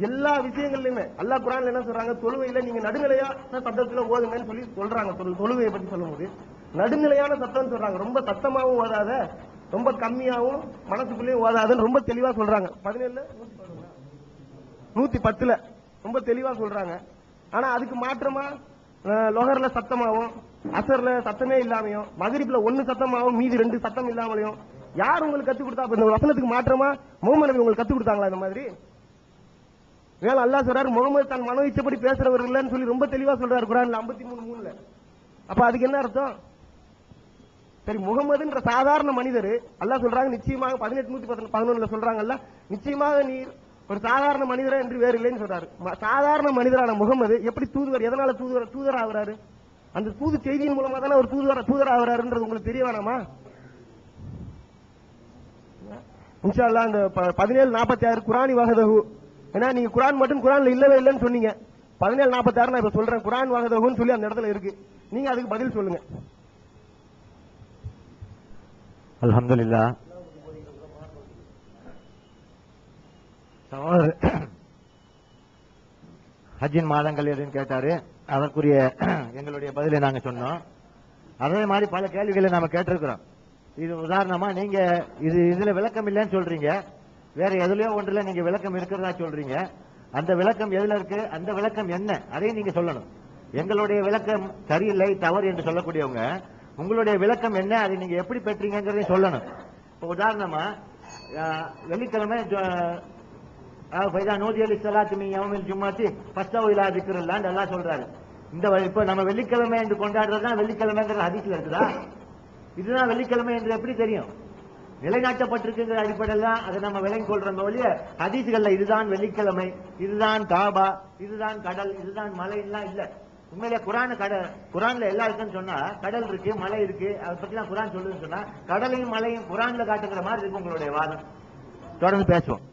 S3: எல்லா விஷயங்கள்லயுமே. அல்லாஹ் குர்ஆன்ல என்ன சொல்றாங்க, தொழுகையில நீங்க நடுநிலையா சத்தத்துல ஓதுங்கன்னு சொல்லி சொல்றாங்க. தொழுகையை பத்தி சொல்லும்போது நடுநிலையான சத்தம் சொல்றாங்க, ரொம்ப சத்தமாவும் ஓதாத ரொம்ப கம்மியாவும் மனசுக்குள்ளேயும் ஓதாதுன்னு ரொம்ப தெளிவா சொல்றாங்க. 110 ரொம்ப தெளிவா சொல்றாங்க. ஆனா அதுக்கு மாற்றமா லொஹர்ல சத்தமாவும் அசர்ல சத்தமே இல்லாமையும் மகரிப்ல 1 சத்தமாவும் மீதி 2 சத்தம் இல்லாமலையும் யார் உங்களுக்கு கத்து கொடுத்தா? இந்த வசனத்துக்கு மாற்றமா முகமது நபி உங்களுக்கு கத்து கொடுத்தாங்களா இந்த மாதிரி? மேல அல்லாஹ் சொல்றாரு, முகமது தன் மனோ இச்சப்படி பேசுறவர் இல்லன்னு சொல்லி ரொம்ப தெளிவா சொல்றாரு குர்ஆன்ல 53:3. அப்ப அதுக்கு என்ன அர்த்தம்? சரி, முகமதுன்ற சாதாரண மனிதர் அல்லாஹ் சொல்றாங்க நிச்சயமாக 18-11 சொல்றாங்கல்ல, நிச்சயமாக நீர் ஒரு சாதாரண மனிதரா என்று வேறு இல்லைன்னு சொல்றாரு. சாதாரண மனிதரான முகமது எப்படி தூதுவர், எதனால தூதர் ஆகுறாரு? அந்த தூது செய்தியின் மூலமா தானே ஒரு தூதர் ஆகுறாருன்றது உங்களுக்கு தெரிய வேணாமா? இன்ஷா அல்லாஹ் இந்த 17:46 குரானி வஹதஹு. ஏன்னா நீங்க குரான் மட்டும் குரான்ல இல்லவே இல்லைன்னு சொன்னீங்க. 17:46 நான் இப்ப சொல்றேன், குரான் வஹதஹுன்னு சொல்லி அந்த இடத்துல இருக்கு. நீங்க அதுக்கு பதில் சொல்லுங்க.
S1: அல்ஹம்துலில்லாஹ். ஹஜ்ஜின் மாதங்கள் எதுன்னு கேட்டாரு. அதற்குரிய எங்களுடைய பதிலை நாங்க சொன்னோம். அதே மாதிரி பல கேள்விகளை நாம கேட்டிருக்கிறோம். இது உதாரணமா நீங்க இதுல விளக்கம் இல்லைன்னு சொல்றீங்க, வேற எதுலயோ ஒன்றுல நீங்க விளக்கம் இருக்கிறதா சொல்றீங்க. அந்த விளக்கம் எதுல இருக்கு, அந்த விளக்கம் என்ன, அதையும் நீங்க சொல்லணும். எங்களுடைய விளக்கம் சரியில்லை தவறு என்று சொல்லக்கூடியவங்க உங்களுடைய விளக்கம் என்ன, அதை நீங்க எப்படி பெற்றீங்கிறதையும் சொல்லணும். இப்போ உதாரணமா வெள்ளிக்கிழமை எல்லாம் சொல்றாரு. இந்த இப்ப நம்ம வெள்ளிக்கிழமை என்று கொண்டாடுறதுதான் வெள்ளிக்கிழமைங்கிற ஹதீஸ்ல இருக்குதா? இதுதான் வெள்ளிக்கிழமை என்று எப்படி தெரியும்? நிலைநாட்டப்பட்டிருக்குங்கிற அடிப்படையில் தான் அதை நம்ம விளங்கி கொள்றோம் ஒழிய ஹதீஸ்கள்ல இதுதான் வெள்ளிக்கிழமை, இதுதான் காபா, இதுதான் கடல், இதுதான் மலை எல்லாம் இல்ல. உண்மையிலே குரான்ல எல்லாம் இருக்குன்னு சொன்னா கடல் இருக்கு, மலை இருக்கு, அதை பத்தி தான் குரான் சொல்லுதுன்னு சொன்னா கடலையும் மலையும் குரான்ல காட்டுகிற மாதிரி இருக்கு உங்களுடைய வாதம். தொடர்ந்து பேசுவோம்.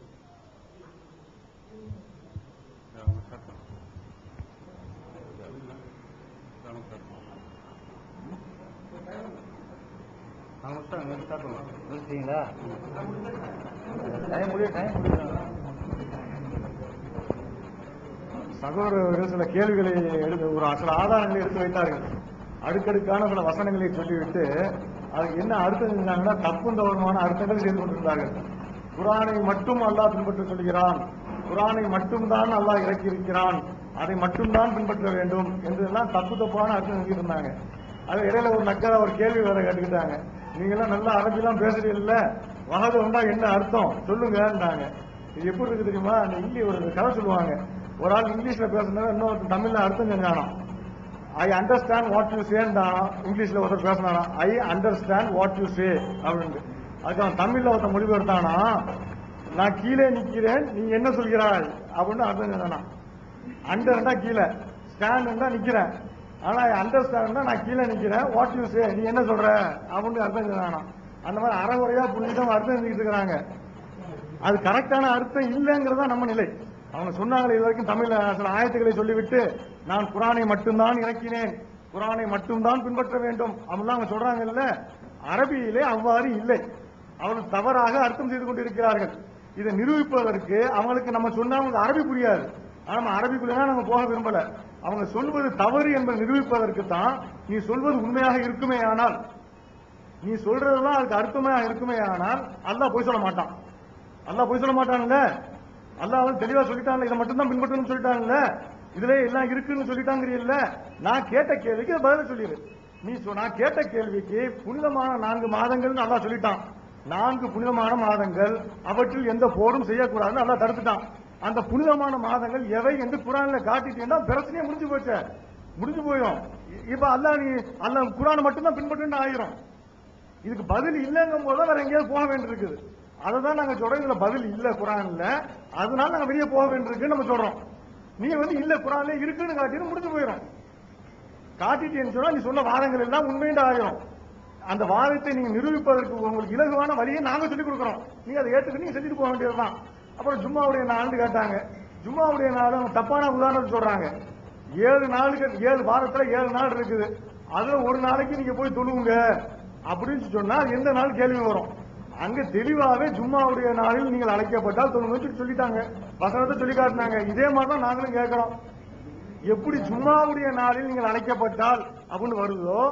S4: சகோதரர்கள் சில கேள்விகளை சில ஆதாரங்களை எடுத்து வைத்தார்கள். அடுக்கடுக்கான சில வசனங்களை சொல்லிவிட்டு அதுக்கு என்ன அர்த்தம் செஞ்சாங்கன்னா தப்பும் தவறுமான அர்த்தங்கள் செய்து கொண்டிருந்தார்கள். குரானை மட்டும் அல்லாஹ் பின்பற்ற சொல்கிறான், குரானை மட்டும் தான் அல்லாஹ் இறக்கி இருக்கிறான், அதை மட்டும் தான் பின்பற்ற வேண்டும் என்றெல்லாம் தப்பு தப்பான அர்த்தம் செஞ்சுட்டு இருந்தாங்க. அது இடையில ஒரு நக்கரை ஒரு கேள்வி வேற கேட்டுக்கிட்டாங்க. நீங்க எல்லாம் நல்லா அரபிலாம் பேசுறீங்கல்ல, வகது உண்டா என்ன அர்த்தம் சொல்லுங்கன்றாங்க. இது எப்படி இருக்கு தெரியுமா? ஒரு கதை சொல்லுவாங்க. ஒரு ஆள் இங்கிலீஷ்ல பேசுனா இன்னொரு தமிழ்ல அர்த்தம் செஞ்சானா. ஐ அண்டர்ஸ்டாண்ட் வாட் யூ சேன்னா இங்கிலீஷ்ல ஒருத்தர் பேசினானா I understand what you say அப்படின்னு. அதுக்கு அவன் தமிழ்ல ஒருத்தர் மொழிபெயர்த்தானா நான் கீழே நிக்கிறேன் நீ என்ன சொல்கிறாய் அப்படின்னு அர்த்தம் செஞ்சானா. அண்டர்னா கீழே, ஸ்டாண்ட் நிக்கிறேன், ஆனா அண்டர்ஸ்டாண்ட் நான் கீழே நிக்கிறேன், வாட் யூ சே நீ என்ன சொல்ற அப்படின்னு அர்த்தம் செஞ்சானா. அந்த மாதிரி அறகுறையா புரிஞ்சுட்டு அர்த்தம் செஞ்சுட்டு இருக்கிறாங்க. அது கரெக்டான அர்த்தம் இல்லைங்கிறதா நம்ம நிலை. அவங்க சொன்னாங்களே இது வரைக்கும் தமிழ்ல சில ஆயத்துக்களை சொல்லிவிட்டு நான் குரானை மட்டும்தான் இறக்கினேன், குரானை மட்டும்தான் பின்பற்ற வேண்டும் அப்படிலாம் அவங்க சொல்றாங்கல்ல. அரபியிலே அவ்வாறு இல்லை, அவர்கள் தவறாக அர்த்தம் செய்து கொண்டிருக்கிறார்கள். இதை நிரூபிப்பதற்கு அவங்களுக்கு நம்ம சொன்னா அவங்களுக்கு அரபி புரியாது. ஆனா அரபிக்குள்ளா நம்ம போக விரும்பல. அவங்க சொல்வது தவறு என்பதை நிரூபிப்பதற்கு தான் நீ சொல்வது உண்மையாக இருக்குமே ஆனால், நீ சொல்றதெல்லாம் அதுக்கு அர்த்தமா இருக்குமே ஆனால் அல்லாஹ் பொய் சொல்ல மாட்டான். அல்லாஹ் பொய் சொல்ல மாட்டான்ல, அல்லாஹ் வந்து தெளிவா சொல்லிட்டான்ல, இதை மட்டும் தான் பின்பற்றணும்னு சொல்லிட்டாங்கல்ல, இதுல எல்லாம் இருக்குன்னு சொல்லிட்டாங்கிறீல்ல. நான் கேட்ட கேள்விக்கு பதில சொல்லிடு. நீ நான் கேட்ட கேள்விக்கு புனிதமான 4 மாதங்கள் அல்லாஹ் சொல்லிட்டான். 4 புனிதமான மாதங்கள், அவற்றில் எந்த போரும் செய்யக்கூடாதுன்னு அல்லாஹ் தடுத்துட்டான். அந்த புனிதமான மாதங்கள் எவை என்று குரான்ல காட்டிட்டீங்கன்னா பிரச்சனையே முடிஞ்சு போச்சு, முடிஞ்சு போயிடும். இப்ப அல்லாஹ் குரானை மட்டும்தான் பின்பற்று ஆயிரும். இதுக்கு பதில் இல்லைங்கும் போது வேற எங்கேயாவது போக வேண்டியிருக்குது. அதை தான் நாங்க சொல்றோம். இதுல பதில் இல்ல குரான்ல, அதனால நாங்க வெளியே போக வேண்டியிருக்குன்னு நம்ம சொல்றோம். நீ வந்து இல்ல குரான்ல இருக்குன்னு காட்டிட்டு முடிஞ்சு போயிடும். காட்டிட்டேன்னு சொன்னா நீ சொன்ன வாதங்கள் எல்லாம் உண்மையிட்டு ஆயிரும். அந்த வாதத்தை நீங்க நிரூபிப்பதற்கு உங்களுக்கு இலகுவான வழியை நாங்க சொல்லிக் கொடுக்குறோம். நீங்க அதை ஏற்றுக்கு நீங்க செஞ்சுட்டு போக வேண்டியதுதான். அப்புறம் ஜும்மாவுடைய நாள்னு கேட்டாங்க. ஜும்மாவுடைய நாள் தப்பான உதாரணத்தை சொல்றாங்க. 7 நாளுக்கு 7 வாரத்துல 7 நாள் இருக்குது, அதுல ஒரு நாளைக்கு நீங்க போய் தொழுவுங்க அப்படின்னு சொன்னா எந்த நாள் கேள்வி வரும்? அங்க தெளிவாவே ஜும்மாவுடைய நாளில் நீங்கள் அழைக்கப்பட்டால் தொழுவுன்னு சொல்லிட்டாங்க, வசனத்தை சொல்லி காட்டினாங்க. இதே மாதிரிதான் நாங்களும் கேட்கிறோம். எப்படி ஜும்மாவுடைய நாளில் நீங்கள் அழைக்கப்பட்டால் அப்படின்னு வருதோ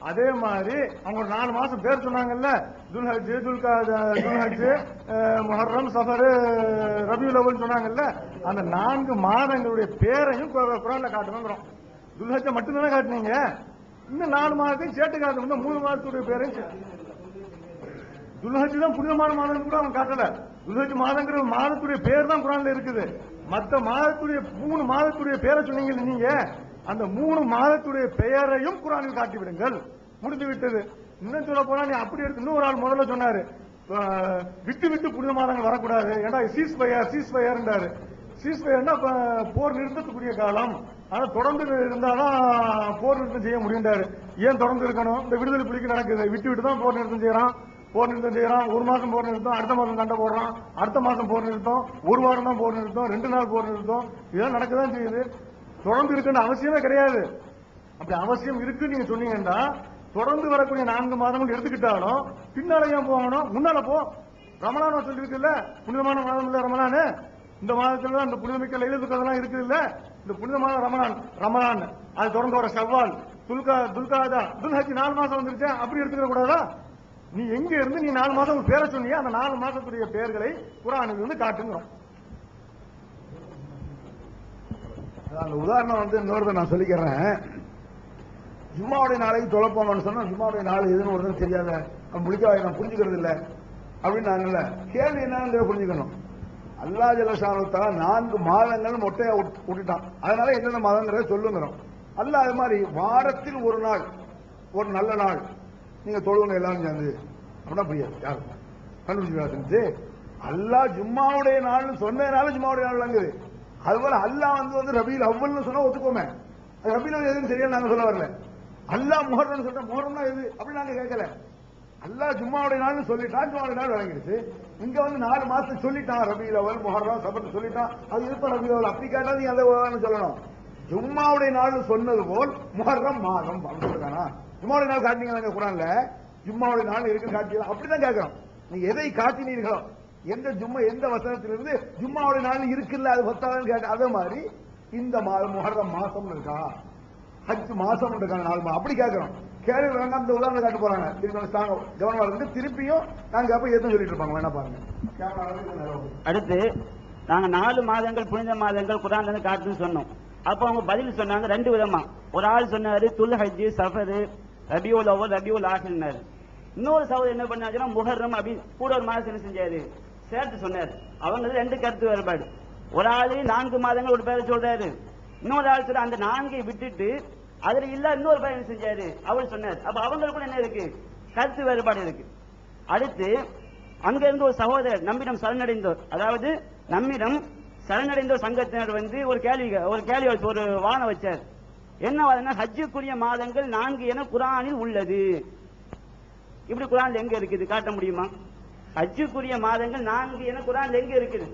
S4: அதே மாதிரி அவங்க ஒரு 4 மாசம் பேர் சொன்னாங்கல்ல, துல்ஹஜ், முஹர்ரம், சஃபர், ரபியுல் அவ்வல் சொன்னாங்கல்ல, அந்த 4 மாதங்களுடைய பேரையும் குர்ஆன்ல காட்டணுங்கிறோம். துல்ஹஜ்ஜை மட்டும் தானே காட்டினீங்க, இன்னும் 4 மாதத்தையும் சேர்த்து காட்டணும். 3 மாதத்துடைய பேரையும். துல்ஹஜ் தான் புனிதமான மாதம் கூட அவன் காட்டல. துல்ஹஜ் மாதங்கிற மாதத்துடைய பேர் தான் குர்ஆன்ல இருக்குது. மற்ற மாதத்துடைய 3 மாதத்துடைய பேரை சொன்னீங்க நீங்க, அந்த 3 மாதத்துடைய பெயரையும் குர்ஆனில் காட்டி விடுங்கள், முடிந்து விட்டது. இன்னும் சொல்ல போனா நீ அப்படி எடுத்து இன்னொரு ஆள் முதல்ல சொன்னாரு, விட்டு விட்டு புனித மாதங்கள் வரக்கூடாது, ஏன்னா சீஸ்ஃபயர்ன்றாரு. சீஸ்ஃபயர்னா போர் நிறுத்தத்துக்குரிய காலம், ஆனா தொடர்ந்து இருந்தாதான் போர் நிறுத்தம் செய்ய முடியும்ன்றாரு. ஏன் தொடர்ந்து இருக்கணும்? இந்த விடுதலை புலிக்கு நடக்குது, விட்டு விட்டு தான் போர் நிறுத்தம் செய்யறான். போர் நிறுத்தம் செய்யறான், ஒரு மாசம் போர் நிறுத்தம், அடுத்த மாசம் சண்டை போடுறான், அடுத்த மாசம் போர் நிறுத்தம், ஒரு வாரம் தான் போர் நிறுத்தம், 2 நாள் போர் நிறுத்தம், இதெல்லாம் நடக்கதான் செய்யுது. தொடர்ந்து இருக்குன்னு அவசியமே கிடையாது. அப்படி அவசியம் இருக்குன்னு நீங்க சொன்னீங்கன்னா தொடர்ந்து வரக்கூடிய 4 மாதங்கள் எடுத்துக்கிட்டாலும் பின்னால ஏன் போகணும்? முன்னால போ. ரமலான் சொல்லி இருக்குல்ல, புனிதமான மாதம் இல்ல ரமலான். இந்த மாதத்துல அந்த புனிதமிக்க லைலத்துல் கத்ர்லாம் இருக்குது இல்ல, இந்த புனிதமான ரமலான் அது தொடர்ந்து வர ஷவ்வால், துல்காதா, துல்ஹஜ் 4 மாசம் வந்துருச்சு. அப்படி எடுத்துக்க கூடாதா? நீ எங்க இருந்து நீ 4 மாசம் பேரை சொன்னீங்க, அந்த 4 மாசத்துடைய பெயர்களை குர்ஆனில் இருந்து காட்டுங்கிறோம்.
S7: அந்த உதாரணம் வந்து இன்னொரு நான் சொல்லிக்கிறேன். ஜும்மாவுடைய நாளைக்கு தொலை போங்கன்னு சொன்னா ஜும்மாவுடைய நாள் எதுன்னு ஒருத்தர் தெரியாத முடிக்க நான் புரிஞ்சுக்கிறது இல்லை அப்படின்னு நாங்கல்ல. கேள்வி என்னன்னு புரிஞ்சுக்கணும். அல்லாஹ் ஜல்லஷானுத்தால 4 மாதங்கள் மொட்டையா விட்டுட்டான். அதனால எந்தெந்த மாதங்கிறத சொல்லுங்கிறோம். அல்லாஹ் அது மாதிரி வாரத்தில் ஒரு நாள், ஒரு நல்ல நாள் நீங்க தொழுவுங்க எல்லாரும் சேர்ந்து அப்படின்னா புரியாது. யாரு கண்டுபிடிச்சு அல்லாஹ் ஜும்மாவுடைய நாள் சொன்னதுனால ஜும்மாவுடைய நாள் வாங்குது. அதுபோல அல்லாஹ் வந்து ரபியுல் அவ்வல்னு சொன்னா ஒத்துக்கோமே. அது ரபியுல் எதுன்னு சரியா நாங்க சொல்ல வரல. அல்லாஹ் முஹர்ரம் சொல்ற முஹர்ரம்னா எது அப்படின்னு நாங்க கேட்கல. அல்லாஹ் ஜும்மாவுடைய நாள்னு சொல்லிட்டான், ஜும்மாவுடைய நாள் வழங்கிடுச்சு. இங்க வந்து 4 மாசத்துக்கு சொல்லிட்டான், ரபியுல் அவ்வல், முஹர்ரம், சபத் சொல்லிட்டான். அது இருப்ப ரபியுல் அவ்வல் அப்படி கேட்டா நீங்க அதை சொல்லணும். ஜும்மாவுடைய நாள் சொன்னது போல் முஹர்ரம் மாதம் சொல்லிருக்கானா? ஜும்மாவுடைய நாள் காட்டினீங்க குர்ஆன்ல, ஜும்மாவுடைய நாள் இருக்குன்னு காட்டிக்கலாம். அப்படிதான் கேட்கிறோம். நீங்க எதை காட்டினீர்களோ, எந்த ஜும்மா எந்த வசனத்திலிருந்து ஜும்மாவுடைய நாள் இருக்குல்ல அது பத்தாதுன்னு கேட்ட அதே மாதிரி இந்த மாதம் முஹர்ரம் மாசம் இருக்கா, ஹஜ் மாசம் இருக்கா 4 மாதம் அப்படி கேட்கிறோம். கேள்வி வேண்டாம். இந்த உதாரணம் காட்ட போறாங்க. கவனமா இருந்து திருப்பியும் நாங்க அப்ப எதுவும் சொல்லிட்டு இருப்பாங்க. வேணா பாருங்க.
S5: அடுத்து நாங்க 4 மாதங்கள் புனித மாதங்கள் குர்ஆன்ல இருந்து காட்டுன்னு சொன்னோம். அப்ப அவங்க பதில் சொன்னாங்க 2 விதமா. ஒரு ஆள் சொன்னாரு துல் ஹஜ், சஃபர், ரபியுல் அவ்வல், ரபியுல் ஆஹிர்னாரு. இன்னொரு சகோதரர் என்ன பண்ணாச்சுன்னா முஹர்ரம் அப்படி கூட ஒரு மாதம் என்ன செஞ்சாரு சேர்த்து சொன்னார். அவங்க 2 கருத்து வேறுபாடு. ஒரு ஆளு 4 மாதங்கள் ஒரு பேரை சொல்றாரு, இன்னொரு ஆள் சொல்ற அந்த 4ஐ விட்டுட்டு அதுல இல்ல இன்னொரு பேர் என்ன செஞ்சாரு அவர் சொன்னார். அப்ப அவங்களுக்குள்ள என்ன இருக்கு? கருத்து வேறுபாடு இருக்கு. அடுத்து அங்க இருந்து ஒரு சகோதரர் நம்மிடம் சரணடைந்தோர், அதாவது நம்மிடம் சரணடைந்தோர் சங்கத்தினர் வந்து ஒரு கேள்வி ஒரு வாதம் வச்சார். என்ன வாதம்னா ஹஜ்ஜுக்குரிய மாதங்கள் 4 என குர்ஆனில் உள்ளது. இப்படி குர்ஆன்ல எங்க இருக்குது காட்ட முடியுமா? ஹஜ்ஜுக்குரிய மாதங்கள் 4 என குர்ஆன்ல எங்க இருக்குது?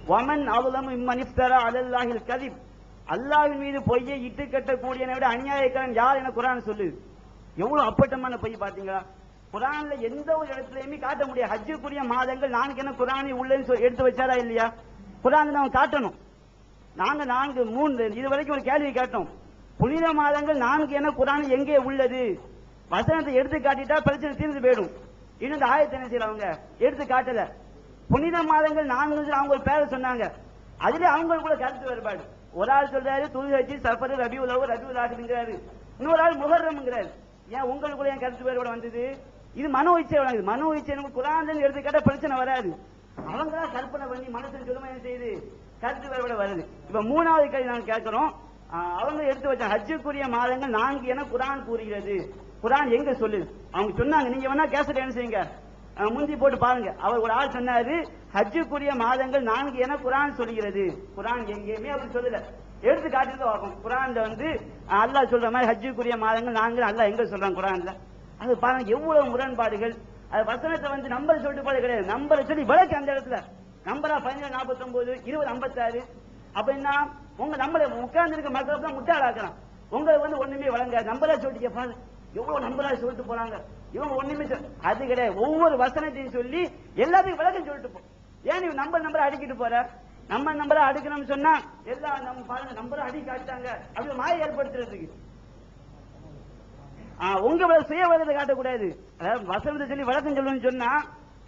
S5: வமன் அவ்லமு மிம்மன் இஃப்தரா அலல்லாஹில் கதிப், அல்லாஹ்வின் மீது பொய்யை இட்டு கட்டக்கூடியவனை விட அநியாயக்காரன் யார் என குர்ஆன் சொல்லுது. எவ்வளவு அப்பட்டமான பொய் பாத்தீங்களா? குர்ஆன்ல எந்த ஒரு இடத்துலயுமே காட்ட முடியாது. ஹஜ்ஜுக்குரிய மாதங்கள் 4 என குர்ஆனில் உள்ளன்னு எடுத்து வச்சாரா இல்லையா? குர்ஆன்ல நாம காட்டணும். நாங்க 3 இது வரைக்கும் ஒரு கேள்வி கேட்டோம். புனித மாதங்கள் 4 என குர்ஆனில் எங்கே உள்ளது? வசனத்தை எடுத்து காட்டிட்டா பிரச்சனை தீர்ந்து போயிடும். இன்னும் இந்த ஆயத்தை என்ன செய்யல அவங்க எடுத்து காட்டல. புனித மாதங்கள் 4 அவங்க ஒரு பேரை சொன்னாங்க. அதுல அவங்களுக்குள்ள கருத்து வேறுபாடு. ஒரு ஆள் சொல்றாரு துல் ஹஜ், சஃபர், ரபியுல் அவ்வல், ரபியுல் ஆஹிர்ங்கிறாரு. இன்னொரு ஆள் முஹர்ரம்ங்கிறாரு. ஏன் உங்களுக்குள்ள ஏன் கருத்து வேறுபாடு வந்தது? இது மனோ இச்சை வழங்குது. மனோ இச்சை குர்ஆன்ல எடுத்து கேட்ட பிரச்சனை வராது. அவங்க தான் கற்பனை பண்ணி மனசு சொல்லுமா என்ன செய்யுது கருத்து வேறுபாடு வருது. இப்ப 3வது கேள்வி நாங்க கேட்கிறோம். அவங்க எடுத்து வச்ச ஹஜ்ஜுக்குரிய மாதங்கள் 4 என குர்ஆன் கூறுகிறது. குர்ஆன் எங்க சொல்லுது? அவங்க சொன்னாங்க. நீங்க வேணா கேசட் என்ன செய்யுங்க முந்தி போட்டு பாருங்க. அவர் ஒரு ஆள் சொன்னாரு ஹஜ்ஜுக்குரிய மாதங்கள் 4 என குர்ஆன் சொல்கிறது. குர்ஆன் எங்கேயுமே அப்படி சொல்லல. எடுத்து காட்டிட்டு பார்ப்போம். குர்ஆன்ல வந்து அல்லாஹ் சொல்ற மாதிரி ஹஜ்ஜுக்குரிய மாதங்கள் 4 அல்லாஹ் எங்க சொல்றான் குர்ஆன்ல? அது பாருங்க எவ்வளவு முரண்பாடுகள். அது வசனத்தை வந்து நம்பர் சொல்லிட்டு போல கிடையாது. நம்பரை சொல்லி விளக்கு அந்த இடத்துல நம்பரா 1749 2056. அப்ப என்ன உங்க நம்மள உட்கார்ந்து இருக்க மக்கள் தான் முட்டாளாக்கலாம். உங்களுக்கு வந்து ஒண்ணுமே வழங்க நம்பரா சொல்லிட்டு பாரு எவ்வளவு நம்பரா சொல்லிட்டு போறாங்க. இவங்க ஒண்ணுமே அது கிடையாது. ஒவ்வொரு வசனத்தையும் சொல்லி எல்லாத்தையும் விளக்கம் சொல்லிட்டு போ. ஏன் நீ நம்பரை அடிக்கிட்டு போற? நம்ம நம்பரை அடுக்கணும்னு சொன்னா எல்லாம் நம்ம பாருங்க நம்பரை அடி காட்டாங்க அப்படி மாயை ஏற்படுத்துறதுக்கு. உங்க சுய விளக்கத்தை காட்டக்கூடாது. அதாவது வசனத்தை சொல்லி விளக்கம் சொல்லணும்னு சொன்னா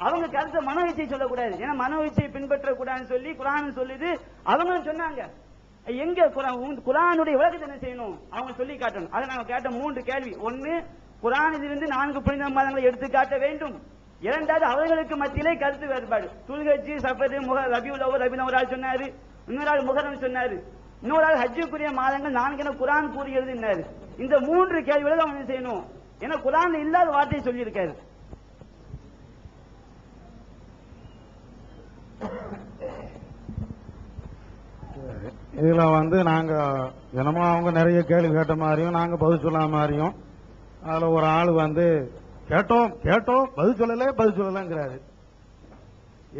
S5: அவங்க கருத்தை மனோ இச்சை சொல்லக்கூடாது. ஏன்னா மனோ இச்சையை பின்பற்றக்கூடாதுன்னு சொல்லி குர்ஆன் சொல்லுது. அவங்களும் சொன்னாங்க. எங்க குர்ஆனுடைய விளக்கத்தை என்ன செய்யணும் அவங்க சொல்லி காட்டணும். அதை நாங்க கேட்ட 3 கேள்வி. 1 குர்ஆனிலிருந்து 4 புனித மாதங்களை எடுத்து காட்ட வேண்டும். 2வது அவர்களுக்கு மத்தியிலே கருத்து வேறுபாடு. துல் ஹஜ், சஃபர், ரபியுல் அவ்வல், ரபியுல் ஆஹிர் சொன்னாரு. இன்னொரு ஆள் முஹர்ரம் சொன்னாரு. இன்னொரு ஆள் ஹஜ்ஜுக்குரிய மாதங்கள் 4 என குர்ஆன் கூறுகிறது. இந்த 3 கேள்விகளை அவங்க என்ன செய்யணும்? ஏன்னா குர்ஆன்ல இல்லாத வார்த்தையை சொல்லி இருக்காரு.
S8: இதுல வந்து நாங்க என்னமோ அவங்க நிறைய கேள்வி கேட்ட மாதிரியும் நாங்க பதில் சொல்லாத மாதிரியும் அதுல ஒரு ஆள் வந்து கேட்டோம் பதில் சொல்லலங்கிறாரு.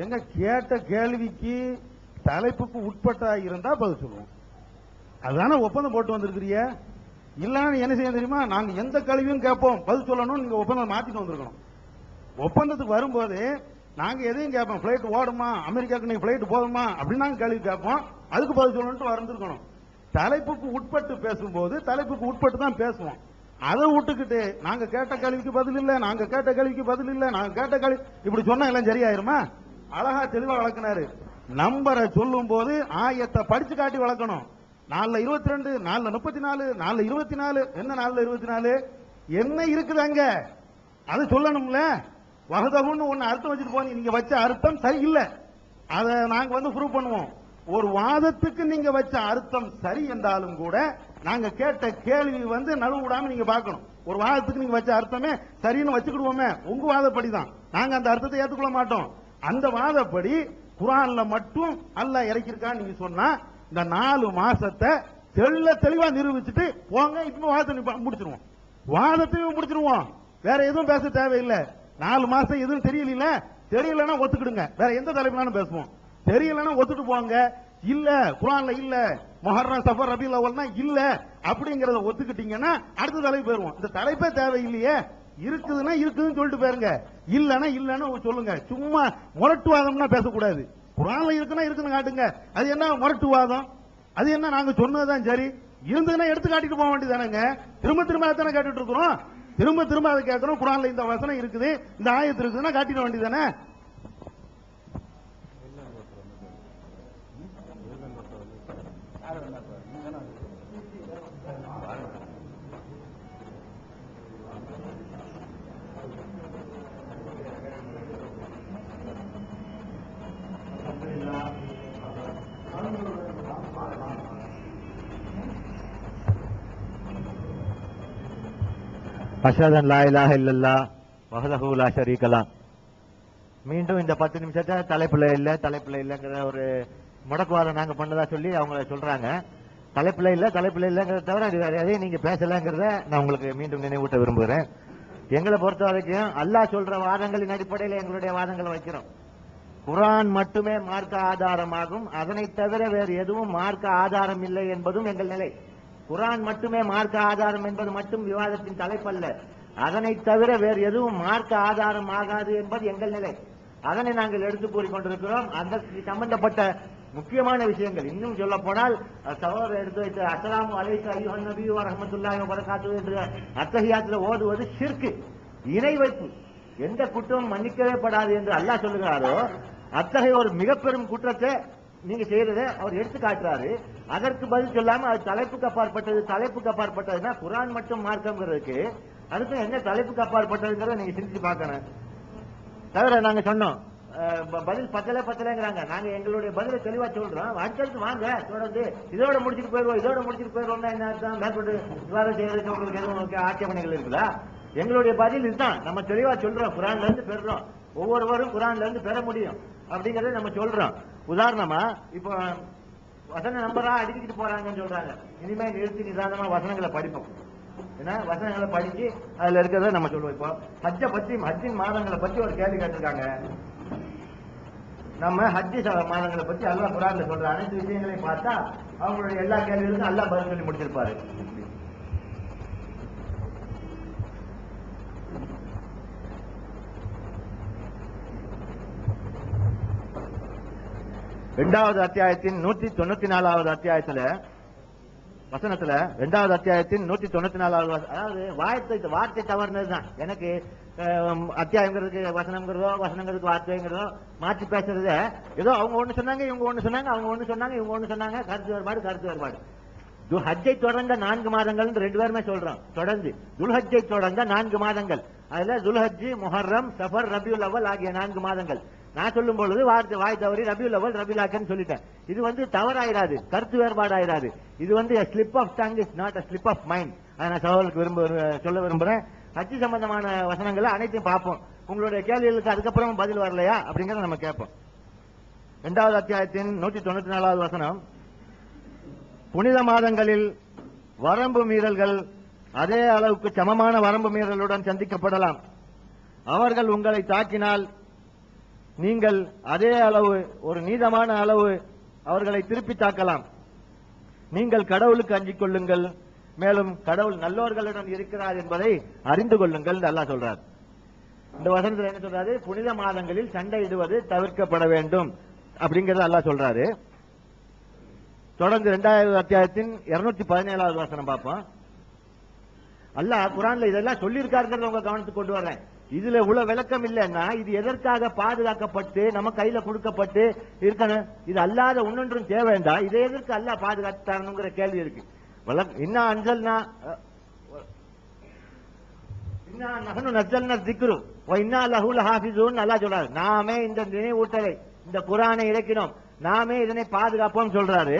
S8: எங்க கேட்ட கேள்விக்கு தலைப்புக்கு உட்பட்டா இருந்தா பதில் சொல்லுவோம். அதுதானே ஒப்பந்தம் போட்டு வந்திருக்கிறிய. இல்லன்னு என்ன செய்ய தெரியுமா, நாங்க எந்த கேள்வியும் கேட்போம் பதில் சொல்லணும், நீங்க ஒப்பந்தம் மாத்திட்டு வந்திருக்கணும். ஒப்பந்தத்துக்கு வரும்போது நாங்க எதையும் கேட்போம், பிளைட் ஓடுமா, அமெரிக்காவுக்கு நீங்க பிளைட் போதுமா அப்படின்னு நாங்க கேள்வி கேட்போம், அதுக்கு பதில் சொல்லணும்னு வந்திருக்கணும். தலைப்புக்கு உட்பட்டு பேசும்போது தலைப்புக்கு உட்பட்டு தான் பேசுவோம். அதை விட்டுக்கிட்டு நாங்க கேட்ட கேள்விக்கு பதில் இல்ல, நாங்க கேட்ட கேள்விக்கு பதில் இல்ல, நாங்க கேட்ட கேள்வி இப்படி சொன்னா எல்லாம் சரியாயிருமா? அழகா தெளிவா வளர்க்கினாரு. நம்பரை சொல்லும் போது ஆயத்தை படிச்சு காட்டி வளர்க்கணும். 4:22, 4:34, 4:24, என்ன 4:24 என்ன இருக்குது அங்க அது சொல்லணும்ல. வகதகுன்னு ஒன்னு அர்த்தம் வச்சுட்டு போனீங்க, நீங்க வச்ச அர்த்தம் சரியில்லை, அதை நாங்க ப்ரூவ் பண்ணுவோம். ஒரு வாதத்துக்கு நீங்க வச்ச அர்த்தம் சரி என்றாலும் கூட நாங்க கேட்ட கேள்வி நழுவு விடாம நீங்க பார்க்கணும். ஒரு வாதத்துக்கு நீங்க வச்ச அர்த்தமே சரின்னு வச்சுக்கிடுவோமே, உங்க வாதப்படிதான் நாங்க அந்த அர்த்தத்தை ஏத்துக்கொள்ள மாட்டோம். அந்த வாதப்படி குர்ஆன்ல மட்டும் அல்லாஹ் இறக்கிருக்கான்னு நீங்க சொன்னா இந்த 4 மாசத்தை தெளிவா நிரூபிச்சுட்டு போங்க. இப்ப வாதத்தை முடிச்சிருவோம், வாதத்தையும் முடிச்சிருவோம், வேற எதுவும் பேச தேவையில்லை. 4 மாசம் எதுவும் தெரியலன்னா ஒத்துக்கிடுங்க, வேற எந்த தலைப்புனாலும் பேசுவோம். தெரியலன்னா ஒத்துட்டு போங்க. இல்ல குர்ஆன்ல இல்ல, முஹர்ரம் சஃபர் ரபீல் அவ்வல்னா இல்ல அப்படிங்கறத ஒத்துக்கிட்டீங்கன்னா அடுத்த தலைப்பு போயிருவோம். இந்த தலைப்பே தேவையில்லையே, இருக்குதுன்னா இருக்குதுன்னு சொல்லிட்டு போயிருங்க, இல்லன்னு சொல்லுங்க. சும்மா முரட்டுவாதம்னா பேசக்கூடாது. குர்ஆன்ல இருக்குன்னா இருக்குன்னு காட்டுங்க. அது என்ன முரட்டுவாதம்? அது என்ன நாங்க சொன்னதுதான் சரி, இருந்ததுன்னா எடுத்து காட்டிட்டு போக வேண்டியதானங்க. திரும்ப தானே கேட்டுட்டு இருக்கிறோம், திரும்ப அதை கேட்கிறோம். குர்ஆன்ல இந்த வசனம் இருக்குது, இந்த ஆயத்து இருக்குதுன்னா காட்டிட வேண்டியதானே.
S1: அஷ்ஹது லா இலாஹ இல்லல்லாஹ் வஹ்தஹு லா ஷரீக லஹ். மீண்டும் இந்த 10 நிமிஷத்தை தலைப்புல இல்லங்கிற ஒரு முடக்குவாதம் நாங்க பண்ணதா சொல்லி அவங்க சொல்றாங்க. தலைப்புல இல்லங்கிறத தவிர அதையும் நீங்க பேசலங்கிறத நான் உங்களுக்கு மீண்டும் நினைவூட்ட விரும்புகிறேன். எங்களை பொறுத்த வரைக்கும் அல்லாஹ் சொல்ற வாதங்களின் அடிப்படையில் எங்களுடைய வாதங்களை வைக்கிறோம். குர்ஆன் மட்டுமே மார்க்க ஆதாரமாகும், அதனை தவிர வேறு எதுவும் மார்க்க ஆதாரம் இல்லை என்பதும் எங்கள் நிலை. குர்ஆன் மட்டுமே மார்க்க ஆதாரம் என்பது மட்டும் விவாதத்தின் தலைப்பல்ல, அதனை தவிர வேறு எதுவும் மார்க்க ஆதாரம் ஆகாது என்பது எங்கள் நிலை. அதனை நாங்கள் எடுத்து கூறிக்கொண்டிருக்கிறோம். அதற்கு சம்பந்தப்பட்ட முக்கியமான விஷயங்கள் இன்னும் சொல்ல போனால் சகோதரர் எடுத்து வைத்த அஸ்ஸலாமு அலைக்க அய்யுஹன் நபி வ ரஹ்மத்துல்லாஹி வ பரகாத்துஹு என்ற அத்தஹியாத்துல ஓதுவது ஷிர்க், இணை வைப்பு. எந்த குற்றமும் மன்னிக்கவே படாது என்று அல்லாஹ் சொல்லுகிறாரோ அத்தகைய ஒரு மிக பெரும் குற்றத்தை நீங்க செய்யறதை அவர் எடுத்து காட்டுறாரு. அதற்கு பதில் சொல்லாம அது தலைப்புக்கு அப்பாற்பட்டதுன்னா குர்ஆன் மட்டும் மார்க்கம்ங்கிறதுக்கு அதுக்கு என்ன தலைப்புக்கு அப்பாற்பட்டதுங்கிறத நீங்க சிந்திச்சு பார்க்கணும். தவிர நாங்க சொன்னோம் பதில் பத்தலைங்கிறாங்க. நாங்க எங்களுடைய பதிலை தெளிவா சொல்றோம். அடுத்தடுத்து வாங்க தொடர்ந்து இதோட முடிச்சுட்டு போயிடுவோம். என்ன அர்த்தம்? மேற்கொண்டு விவாதம் செய்யறதுக்கு உங்களுக்கு எதுவும் ஆட்சேபனைகள் இருக்குதா? எங்களுடைய பதில் இதுதான். நம்ம தெளிவா சொல்றோம், குர்ஆன்ல இருந்து பெறுறோம், ஒவ்வொருவரும் குர்ஆன்ல இருந்து பெற முடியும் அப்படிங்கறத நம்ம சொல்றோம். உதாரணமா இப்போ வசன நம்பரா அடிக்கிட்டு போறாங்கன்னு சொல்றாங்க. இனிமே நிறுத்தி நிதானமா வசனங்களை படிப்போம். ஏன்னா வசனங்களை படிச்சு அதுல இருக்கிறத நம்ம சொல்லுவோம். இப்போ ஹஜ்ஜின் மாதங்களை பத்தி ஒரு கேள்வி கேட்டிருக்காங்க. நம்ம ஹஜ்ஜி மாதங்களை பத்தி அல்லாஹ் குர்ஆன்ல சொல்ற அனைத்து விஷயங்களையும் பார்த்தா அவங்களுடைய எல்லா கேள்விகளுக்கும் அல்லாஹ் பதில் சொல்லி முடிச்சிருப்பாரு. இரண்டாவது அத்தியாயத்தின் 194வது அத்தியாயத்துல வசனத்துல 2வது அத்தியாயத்தின் 194வது அதாவது வார்த்தை தவறுனதுதான். எனக்கு அத்தியாயங்கிறதுக்கு வசனங்கிறதுக்கு வார்த்தைங்கிறதோ மாற்றி பேசுறத ஏதோ அவங்க ஒண்ணு சொன்னாங்க, இவங்க ஒண்ணு சொன்னாங்க, அவங்க ஒண்ணு சொன்னாங்க, இவங்க ஒண்ணு சொன்னாங்க, கருத்து வேறுபாடு. ஹஜ்ஜை தொடர்ந்த 4 மாதங்கள் 2 பேருமே சொல்றோம். தொடர்ந்து துல்ஹஜ்ஜை தொடர்ந்த 4 மாதங்கள், அதுல துல்ஹஜ், முஹர்ரம், சஃபர், ரபியுல் அவ்வல் ஆகிய 4 மாதங்கள். நான் சொல்லும் பொழுது வாய் தவறி ரபியுல் அவ்வல் ரபியுல் ஆக்கன்னு சொல்லிட்டேன். இது தவறாயிராது, கருத்து வேறுபாடு ஆயிராது. இது slip of tongue is not a slip of mind. அதை நான் சகோதரருக்கு சொல்ல விரும்புறேன். ஹஜ் சம்பந்தமான வசனங்களை அனைத்தையும் பார்ப்போம். உங்களுடைய கேள்விகளுக்கு அதுக்கப்புறம் பதில் வரலையா அப்படிங்கறத நம்ம கேட்போம். 2வது அத்தியாயத்தின் 194வது வசனம், புனித மாதங்களில் வரம்பு மீறல்கள் அதே அளவுக்கு சமமான வரம்பு மீறலுடன் சந்திக்கப்படலாம். அவர்கள் உங்களை தாக்கினால் நீங்கள் அதே அளவு ஒரு நீதமான அளவு அவர்களை திருப்பி தாக்கலாம். நீங்கள் கடவுளுக்கு அஞ்சிக் கொள்ளுங்கள், மேலும் கடவுள் நல்லோர்களுடன் இருக்கிறார் என்பதை அறிந்து கொள்ளுங்கள் அல்லாஹ் சொல்றார். இந்த வசனத்தில் என்ன சொல்றாரு? புனித மாதங்களில் சண்டையிடுவது தவிர்க்கப்பட வேண்டும் அப்படிங்கறது அல்லாஹ் சொல்றாரு. தொடர்ந்து 2வது அத்தியாயத்தின் 217வது வசனம் பார்ப்போம். அல்லாஹ் குர்ஆன்ல இதெல்லாம் சொல்லியிருக்காருங்கிறத உங்க கவனத்துக்கு கொண்டு வர்றேன். இதுல உள்ள விளக்கம் இல்லைன்னா இது எதற்காக பாதுகாக்கப்பட்டு நம்ம கையில கொடுக்கப்பட்டு இருக்கணும்? இது அல்லாத ஒன்னொன்றும் தேவைண்டா, இதை எதற்கு அல்லாஹ் பாதுகாத்து தரணுங்கிற கேள்வி இருக்கு. இன்னா அன்சல்னா இன்னா நஹ்னு நஸல்னா ذிக்ரு வ இன்னா லஹு லஹாஃபிஸூன் அல்லாஹ் சொல்றாரு. நாமே இந்த நினைவூட்டலை, இந்த குர்ஆனை இறக்கினோம், நாமே இதனை பாதுகாப்போம் சொல்றாரு.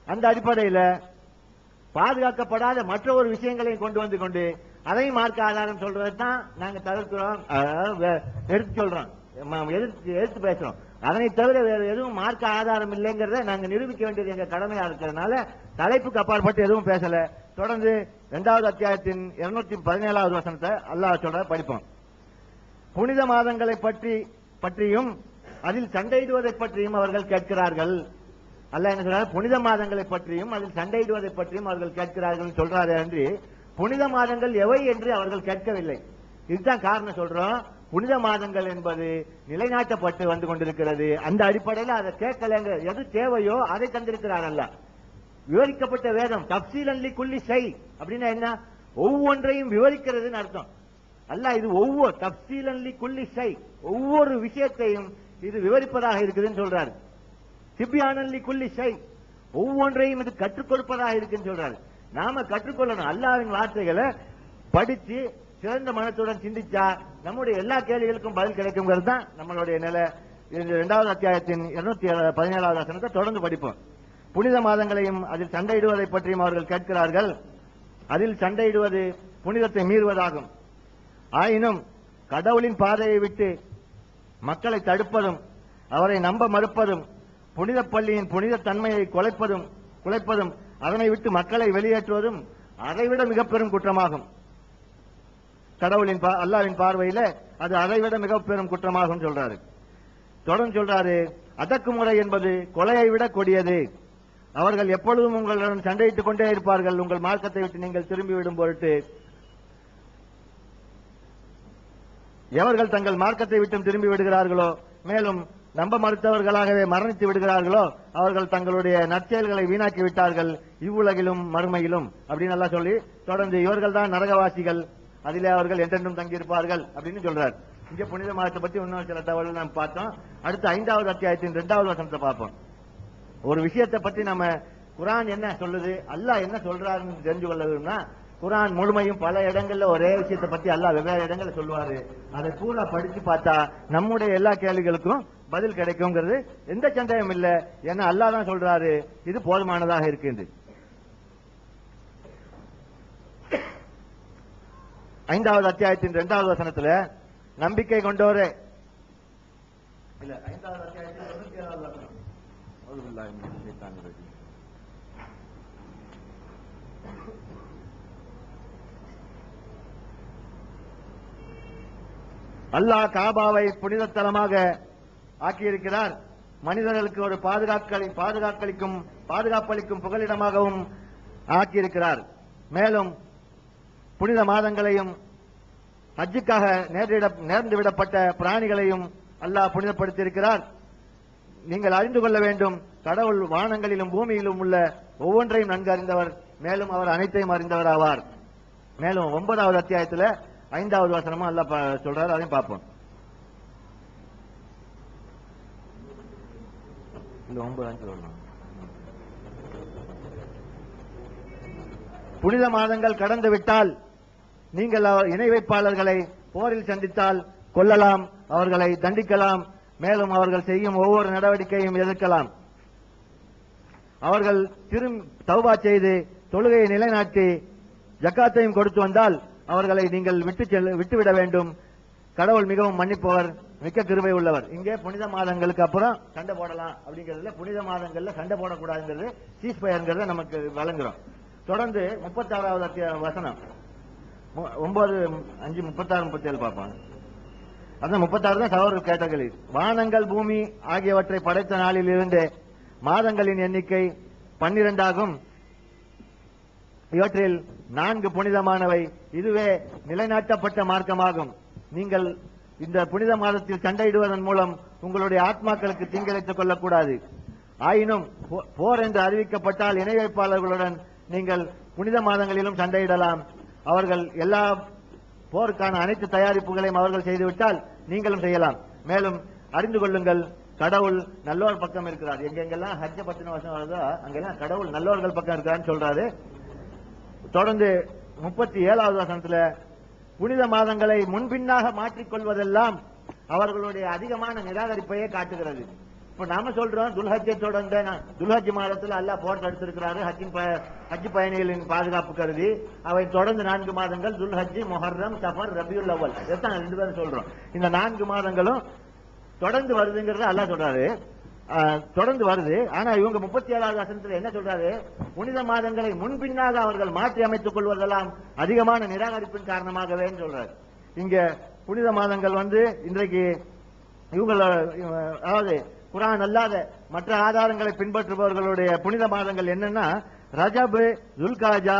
S1: அந்த அடிப்படையில பாதுகாக்கப்படாத மற்ற ஒரு விஷயங்களையும் கொண்டு வந்து கொண்டு அதையும் மார்க்க ஆதாரம் சொல்றது தான் நாங்க தவிர்க்கிறோம், எடுத்து சொல்றோம், எடுத்து பேசுறோம். அதனை தவிர வேறு எதுவும் மார்க்க ஆதாரம் இல்லைங்கிறத நாங்க நிரூபிக்க வேண்டியது எங்க கடமையா இருக்கிறதுனால தலைப்புக்கு அப்பாற்பட்டு எதுவும் பேசல. தொடர்ந்து 2வது அத்தியாயத்தின் 217வது வசனத்தை அல்லாஹ் சொல்ற படிப்போம். புனித மாதங்களை பற்றியும் அதில் சண்டையிடுவதை பற்றியும் அவர்கள் கேட்கிறார்கள். அல்லாஹ் என்ன சொல்றாரு? புனித மாதங்களை பற்றியும் அதில் சண்டையிடுவதை பற்றியும் அவர்கள் கேட்கிறார்கள் சொல்றாரு என்று புனித மாதங்கள் எவை என்று அவர்கள் கேட்கவில்லை. இதுதான் காரணம் சொல்றோம். புனித மாதங்கள் என்பது நிலைநாட்டப்பட்டு வந்து கொண்டிருக்கிறது. அந்த அடிப்படையில் அதை கேட்கலங்க, எது தேவையோ அதை தந்திருக்கிறார் அல்லாஹ். விவரிக்கப்பட்ட வேதம் தப்சீலன் லிகுல்லி ஷை அப்படின்னா என்ன? ஒவ்வொன்றையும் விவரிக்கிறதுன்னு அர்த்தம். அல்லாஹ் இது ஒவ்வொரு தப்சீலன் லிகுல்லி ஷை, ஒவ்வொரு விஷயத்தையும் இது விவரிப்பதாக இருக்குதுன்னு சொல்றாரு. திப்யானன் லிகுல்லி ஷை, ஒவ்வொன்றையும் இது கற்றுக் கொடுப்பதாக இருக்குன்னு சொல்றாரு. நாம கற்றுக்கொள்ளணும். அல்லாஹ்வின் வார்த்தைகளை படிச்சு சிறந்த மனத்துடன் சிந்திச்சா நம்முடைய எல்லா கேள்விகளுக்கும் பதில் கிடைக்குங்கிறது தான் நம்மளுடைய நிலை. 2வது அத்தியாயத்தின் 217வது வசனத்தை தொடர்ந்து படிப்போம். புனித மாதங்களையும் அதில் சண்டையிடுவதை பற்றியும் அவர்கள் கேட்கிறார்கள். அதில் சண்டையிடுவது புனிதத்தை மீறுவதாகும். ஆயினும் கடவுளின் பாதையை விட்டு மக்களை தடுப்பதும் அவரை நம்ப மறுப்பதும் புனித பள்ளியின் புனித தன்மையை குலைப்பதும் அதனை விட்டு மக்களை வெளியேற்றுவதும் அதைவிட மிக பெரும் குற்றமாகும். கடவுளின் அல்லாஹ்வின் பார்வையில அது அதைவிட மிக பெரும் குற்றமாகும் சொல்றாரு. தொடர்ந்து சொல்றாரு, அடக்குமுறை என்பது கொலையை விட கொடியது. அவர்கள் எப்பொழுதும் உங்களுடன் சண்டையிட்டுக் கொண்டே இருப்பார்கள். உங்கள் மார்க்கத்தை விட்டு நீங்கள் திரும்பிவிடும் பொருட்டு எவர்கள் தங்கள் மார்க்கத்தை விட்டும் திரும்பி விடுகிறார்களோ, மேலும் நம்ப மறுத்தவர்களாகவே மரணித்து விடுகிறார்களோ, அவர்கள் தங்களுடைய நற்செயல்களை வீணாக்கி விட்டார்கள் இவ்வுலகிலும் மறுமையிலும் அப்படின்னு எல்லாம் சொல்லி தொடர்ந்து இவர்கள் தான் நரகவாசிகள், அதிலே அவர்கள் என்றென்றும் தங்கியிருப்பார்கள் அப்படின்னு சொல்றார். இங்க புனித மாதத்தை பத்தி இன்னும் சில தகவல்கள் நாம் பார்த்தோம். அடுத்து 5வது அத்தியாயத்தின் 2வது வசனத்தை பார்ப்போம். ஒரு விஷயத்தை பத்தி நம்ம குர்ஆன் என்ன சொல்லுது, அல்லாஹ் என்ன சொல்றாருன்னு தெரிஞ்சு கொள்ளணும்னா குர்ஆன் முழுமையும் பல இடங்கள்ல ஒரே விஷயத்தை பத்தி அல்லாஹ் வெவ்வேறு இடங்கள்ல சொல்லுவாரு. அதை பூரா படிச்சு பார்த்தா நம்முடைய எல்லா கேள்விகளுக்கும் பதில் கிடைக்கும்ங்கிறது எந்த சந்தேகம் இல்ல. ஏன்னா அல்லாஹ் தான் சொல்றாரு, இது போதுமானதாக இருக்கு. 5வது அத்தியாயத்தின் 2வது வசனத்துல நம்பிக்கை கொண்டோரே இல்ல 5வது அத்தியாயத்தின் 27வது வசனம் அல்லாஹ் காபாவை புனித தலமாக ஆக்கியிருக்கிறார். மனிதர்களுக்கு ஒரு பாதுகாப்பளிக்கும் புகலிடமாகவும் ஆக்கியிருக்கிறார். மேலும் புனித மாதங்களையும் ஹஜ்ஜுக்காக நேர்ந்து விடப்பட்ட பிராணிகளையும் அல்லாஹ் புனிதப்படுத்தியிருக்கிறார். நீங்கள் அறிந்து கொள்ள வேண்டும், கடவுள் வானங்களிலும் பூமியிலும் உள்ள ஒவ்வொன்றையும் நன்கு அறிந்தவர், மேலும் அவர் அனைத்தையும் அறிந்தவர் ஆவார். மேலும் 9வது அத்தியாயத்தில் 5வது வசனமும் அல்லாஹ் சொல்றாரு, அதையும் பார்ப்போம். இந்த 9 புனித மாதங்கள் கடந்து விட்டால் நீங்கள் இணை வைப்பாளர்களை போரில் சந்தித்தால் கொல்லலாம், அவர்களை தண்டிக்கலாம், மேலும் அவர்கள் செய்யும் ஒவ்வொரு நடவடிக்கையும் எதிர்க்கலாம். அவர்கள் தௌபா செய்து தொழுகையை நிலைநாட்டி ஜக்காத்தையும் கொடுத்து வந்தால் அவர்களை நீங்கள் விட்டுவிட வேண்டும். கடவுள் மிகவும் மன்னிப்பவர், மிக்க கிருபை உள்ளவர். இங்கே புனித மாதங்களுக்கு அப்புறம் சண்டை போடலாம் அப்படிங்கிறதுல புனித மாதங்கள்ல சண்டை போடக்கூடாதுங்கிறது சீஸ்பயர்ங்கிறத நமக்கு வழங்குறோம். தொடர்ந்து 36வது வசனம் 9:5 36-37 பார்ப்போம். அதான் 36 தான் சகோதரர் கேட்டகரி. வானங்கள் பூமி ஆகியவற்றை படைத்த நாளில் இருந்து மாதங்களின் எண்ணிக்கை 12 ஆகும். இவற்றில் 4 புனிதமானவை. இதுவே நிலைநாட்டப்பட்ட மார்க்கமாகும். நீங்கள் இந்த புனித மாதத்தில் சண்டையிடுவதன் மூலம் உங்களுடைய ஆத்மாக்களுக்கு தீங்கிழைத்துக் கொள்ளக்கூடாது. ஆயினும் போர் என்று அறிவிக்கப்பட்டால் இணை வைப்பாளர்களுடன் நீங்கள் புனித மாதங்களிலும் சண்டையிடலாம். அவர்கள் எல்லா போருக்கான அனைத்து தயாரிப்புகளையும் அவர்கள் செய்துவிட்டால் நீங்களும் செய்யலாம். மேலும் அறிந்து கொள்ளுங்கள், கடவுள் நல்லோர் பக்கம் இருக்கிறார். எங்கெங்கெல்லாம் ஹஜ்ஜ பத்தின வசனம் வருதோ அங்கெல்லாம் கடவுள் நல்லோர்கள் பக்கம் இருக்கிறான்னு சொல்றாரு. தொடர்ந்து 37வது வசனத்துல புனித மாதங்களை முன்பின்னாக மாற்றிக்கொள்வதெல்லாம் அவர்களுடைய அதிகமான நிராகரிப்பையே காட்டுகிறது. இப்ப நாம சொல்றோம் துல்ஹஜ்ஜை தொடர்ந்த துல்ஹஜ் மாதத்துல அல்லாஹ் போர் தடுத்திருக்கிறாரு ஹஜ் பயணிகளின் பாதுகாப்பு கருதி. அவை தொடர்ந்து 4 மாதங்கள் துல்ஹஜ், முஹர்ரம், சஃபர், ரபியுல் அவ்வல். இதான் 2 பேரும் சொல்றோம். இந்த 4 மாதங்களும் தொடர்ந்து வருதுங்கிறத அல்லாஹ் சொல்றாரு. தொடர்ந்து வருது. ஆனா இவங்க 37வது வசனத்துல என்ன சொல்றாரு? புனித மாதங்களை முன்பின்னாக அவர்கள் மாற்றி அமைத்துக் கொள்வதெல்லாம் அதிகமான நிராகரிப்பின் காரணமாகவே சொல்றாரு. இங்க புனித மாதங்கள் இன்றைக்கு இவங்கள அதாவது குர்ஆன் அல்லாத மற்ற ஆதாரங்களை பின்பற்றுபவர்களுடைய புனித மாதங்கள் என்னன்னா ரஜப், துல்காதா,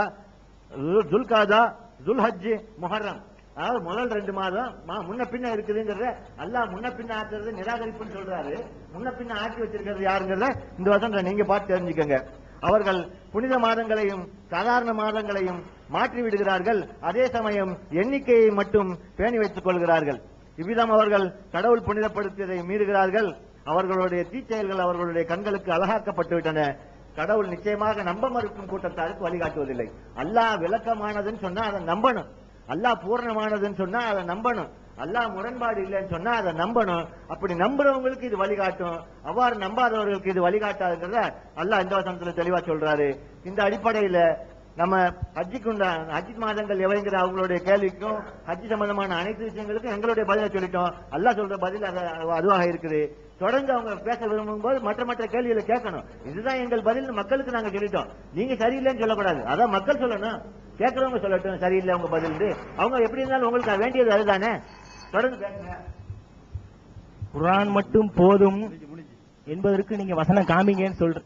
S1: துல்ஹஜ், முஹர்ரம். அதாவது முதல் 2 மாதம் முன்ன பின்ன இருக்குதுங்கிறத அல்லாஹ் முன்ன பின்ன ஆக்குறது நிராகரிப்புன்னு சொல்றாரு. முன்ன பின்ன ஆக்கி வச்சிருக்கிறது யாருங்கிறத இந்த வசனத்தை நீங்க பார்த்து தெரிஞ்சுக்கங்க. அவர்கள் புனித மாதங்களையும் சாதாரண மாதங்களையும் மாற்றி விடுகிறார்கள். அதே சமயம் எண்ணிக்கையை மட்டும் பேணி வைத்துக் கொள்கிறார்கள். இவ்விதம் அவர்கள் கடவுள் புனிதப்படுத்தியதை மீறுகிறார்கள். அவர்களுடைய தீச்செயல்கள் அவர்களுடைய கண்களுக்கு அழகாக்கப்பட்டு விட்டன. கடவுள் நிச்சயமாக நம்ப மறுக்கும் கூட்டத்தாருக்கு வழிகாட்டுவதில்லை. அல்லாஹ் விளக்கமானதுன்னு சொன்னா அதை நம்பணும். அல்லாஹ் பூர்ணமானதுன்னு சொன்னா அதை நம்பணும். அல்லாஹ் முரண்பாடு இல்லைன்னு சொன்னா அதை நம்பணும். அப்படி நம்புறவங்களுக்கு இது வழிகாட்டும், அவ்வாறு நம்பாதவர்களுக்கு இது வழிகாட்டாதுங்கிறத அல்லாஹ் இந்த வசனத்துல தெளிவா சொல்றாரு. இந்த அடிப்படையில நம்ம ஹஜ் மாதங்கள் எவைங்கிற அவங்களுடைய கேள்விக்கும் ஹஜ் சம்பந்தமான அனைத்து விஷயங்களுக்கும் எங்களுடைய பதிலை சொல்லிட்டோம். அல்லாஹ் சொல்ற பதில் அதுவாக இருக்குது. தொடர்ந்து அவங்க பேச விரும்பும் போது மற்ற கேள்விகளை கேட்கணும். இதுதான் எங்கள் பதில் மக்களுக்கு நாங்க சொல்லிட்டோம். நீங்க சரியில்லைன்னு சொல்லக்கூடாது. அதான் மக்கள் சொல்லணும், கேட்கறவங்க சொல்லட்டும் சரியில்லை உங்க பதில். அவங்க எப்படி இருந்தாலும் உங்களுக்கு வேண்டியது அதுதானே. தொடர்ந்து பேசுங்க.
S9: குர்ஆன் மட்டும் போதும் என்பதற்கு நீங்க வசனம் காமிங்கன்னு சொல்ற.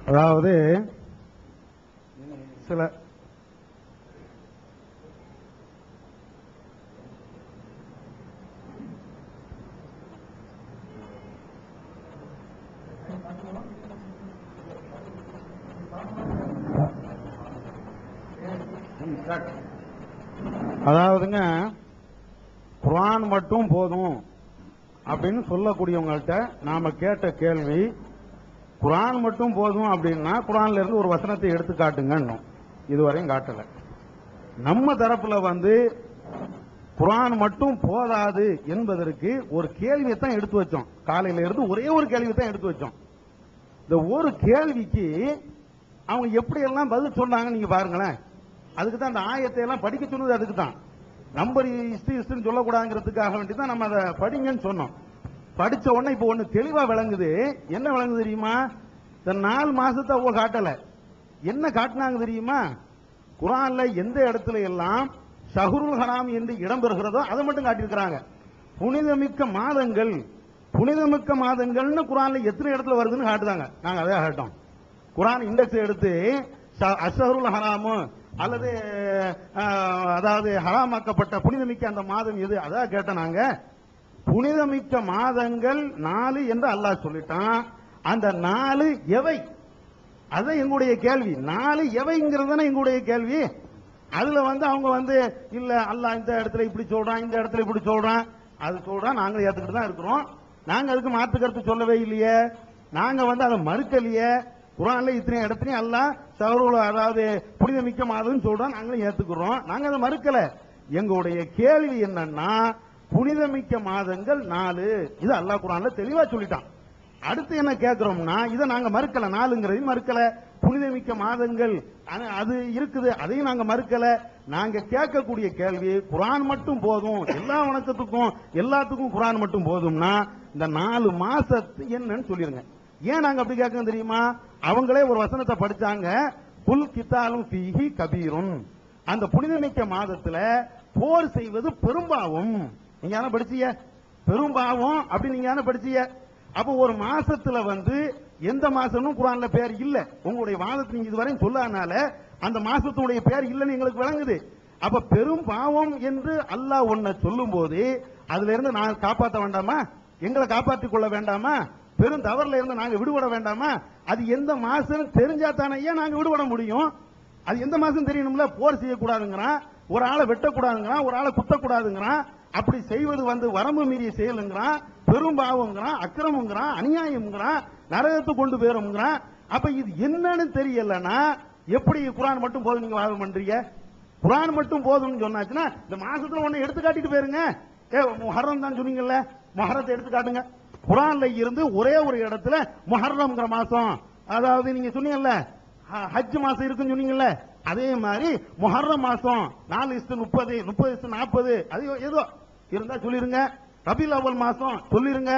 S8: அதாவது சில அதாவதுங்க குர்ஆன் மட்டும் போதும் அப்படின்னு சொல்லக்கூடியவங்கள்ட்ட நாம கேட்ட கேள்வி, குர்ஆன் மட்டும் போதும் அப்படின்னா குர்ஆன்ல இருந்து ஒரு வசனத்தை எடுத்து காட்டுங்க. இதுவரையும் காட்டல. நம்ம தரப்புல குர்ஆன் மட்டும் போதாது என்பதற்கு ஒரு கேள்வியை தான் எடுத்து வச்சோம். காலையில இருந்து ஒரே ஒரு கேள்வி தான் எடுத்து வச்சோம். இந்த ஒரு கேள்விக்கு அவங்க எப்படி எல்லாம் பதில் சொன்னாங்க நீங்க பாருங்களேன். அதுக்கு தான் அந்த ஆயத்தை எல்லாம் படிக்க சொன்னது. அதுக்கு தான் நம்பர் இஸ்டின்னு சொல்லக்கூடாதுங்கிறதுக்காக வேண்டி தான் நம்ம அதை படிங்கன்னு சொன்னோம். படிச்ச உடனே இப்ப ஒண்ணு தெளிவா விளங்குது. என்ன விளங்குது தெரியுமா? இந்த 4 மாசத்தை அவங்க காட்டல. என்ன காட்டினாங்க தெரியுமா? குர்ஆன்ல எந்த இடத்துல எல்லாம் ஷஹ்ருல் ஹராம் என்று இடம்பெறுகிறதோ அதை மட்டும் காட்டியிருக்கிறாங்க. புனிதமிக்க மாதங்கள், புனிதமிக்க மாதங்கள்னு குர்ஆன்ல எத்தனை இடத்துல வருதுன்னு காட்டுதாங்க. நாங்க அதே காட்டோம். குர்ஆன் இண்டெக்ஸ் எடுத்து அஷ்ஹருல் ஹராமு அல்லது அதாவது ஹராமாக்கப்பட்ட புனிதமிக்க அந்த மாதம் எது அதான் கேட்டோம். நாங்க புனிதமிக்க மாதங்கள் 4 என்று அல்லாஹ் சொல்லிட்டான். அந்த 4 எவை? அது எங்களுடைய கேள்வி. 4 எவைங்கிறது எங்களுடைய கேள்வி. அதுல அவங்க இல்ல அல்லாஹ் இந்த இடத்துல இப்படி சொல்றான், இந்த இடத்துல இப்படி சொல்றான், அது சொல்றான், நாங்க ஏத்துக்கிட்டு தான் இருக்கிறோம். நாங்க அதுக்கு மாற்று கருத்து சொல்லவே இல்லையே. நாங்க அதை மறுக்கலையே. குர்ஆன்ல இத்தனை இடத்துலயும் அல்லாஹ் ஷஹ்ருல் அதாவது புனிதமிக்க மாதம் சொல்றான், நாங்களும் ஏத்துக்கிறோம். நாங்க அதை மறுக்கல. எங்களுடைய கேள்வி என்னன்னா புனிதமிக்க மாதங்கள் 4 இது அல்லாஹ் குர்ஆன்ல தெளிவா சொல்லிட்டான். அடுத்து என்ன கேட்கிறோம்னா இதை நாங்க மறுக்கல, 4ங்கிறதையும் மறுக்கல, புனிதமிக்க மாதங்கள் அது இருக்குது அதையும் நாங்க மறுக்கல. நாங்க கேட்கக்கூடிய கேள்வி குர்ஆன் மட்டும் போதும், எல்லா வணக்கத்துக்கும் எல்லாத்துக்கும் குர்ஆன் மட்டும் போதும்னா இந்த 4 மாசத்து என்னன்னு சொல்லிருங்க. ஏன் நாங்க அப்படி கேட்க தெரியுமா? அவங்களே ஒரு வசனத்தை படிச்சாங்க, புல் கித்தாலும் ஃபீஹி கபீரும். அந்த புனிதமிக்க மாதத்துல போர் செய்வது பெரும்பாவம். நீங்க யாரும் படிச்சீங்க? பெரும்பாவம் அப்படி நீங்க யாரும் படிச்சீங்க? அப்ப ஒரு மாசத்துல எந்த மாசமும் குர்ஆன்ல பேர் இல்ல. உங்களுடைய வாதத்தை நீங்க இதுவரையும் சொல்லாதனால அந்த மாசத்துடைய பேர் இல்லன்னு எங்களுக்கு விளங்குது. அப்ப பெரும் பாவம் என்று அல்லாஹ் ஒன்ன சொல்லும் போது அதுல இருந்து நான் காப்பாற்ற வேண்டாமா? எங்களை காப்பாற்றிக் கொள்ள வேண்டாமா? பெரும் தவறுல இருந்து நாங்க விடுபட வேண்டாமா? அது எந்த மாசம் தெரிஞ்சா தானே நாங்க விடுபட முடியும். அது எந்த மாசம் தெரியணும்ல. போர் செய்யக்கூடாதுங்கிறான், ஒரு ஆளை வெட்டக்கூடாதுங்கிறான், ஒரு ஆளை குத்தக்கூடாதுங்கிறான். அப்படி செய்வது வரம்பு மீறிய செயலுங்கிறான், பெரும் பாவங்கிறான், அக்கிரமங்கிறான், அநியாயம்ங்கிறான், நரகத்துக்கு கொண்டு போயிருங்கிறான். அப்ப இது என்னன்னு தெரியலன்னா எப்படி குர்ஆன் மட்டும் போதும் நீங்க வாதம் பண்றீங்க? குர்ஆன் மட்டும் போதும்னு சொன்னாச்சுன்னா இந்த மாசத்துல ஒண்ணு எடுத்து காட்டிட்டு போயிருங்க. முஹர்ரம் தான் சொன்னீங்கல்ல, முஹர்ரத்தை எடுத்து காட்டுங்க. குர்ஆன்ல இருந்து ஒரே ஒரு இடத்துல முஹர்ரம்ங்கிற மாசம், அதாவது நீங்க சொன்னீங்கல்ல ஹஜ் மாசம் இருக்குன்னு சொன்னீங்கல்ல, அதே மாதிரி முஹர்ரம் மாசம் 4:30 30:40 அது ஏதோ இருந்தா சொல்லிருங்க. ரபீல் அவ்வல் மாசம் சொல்லிருங்க,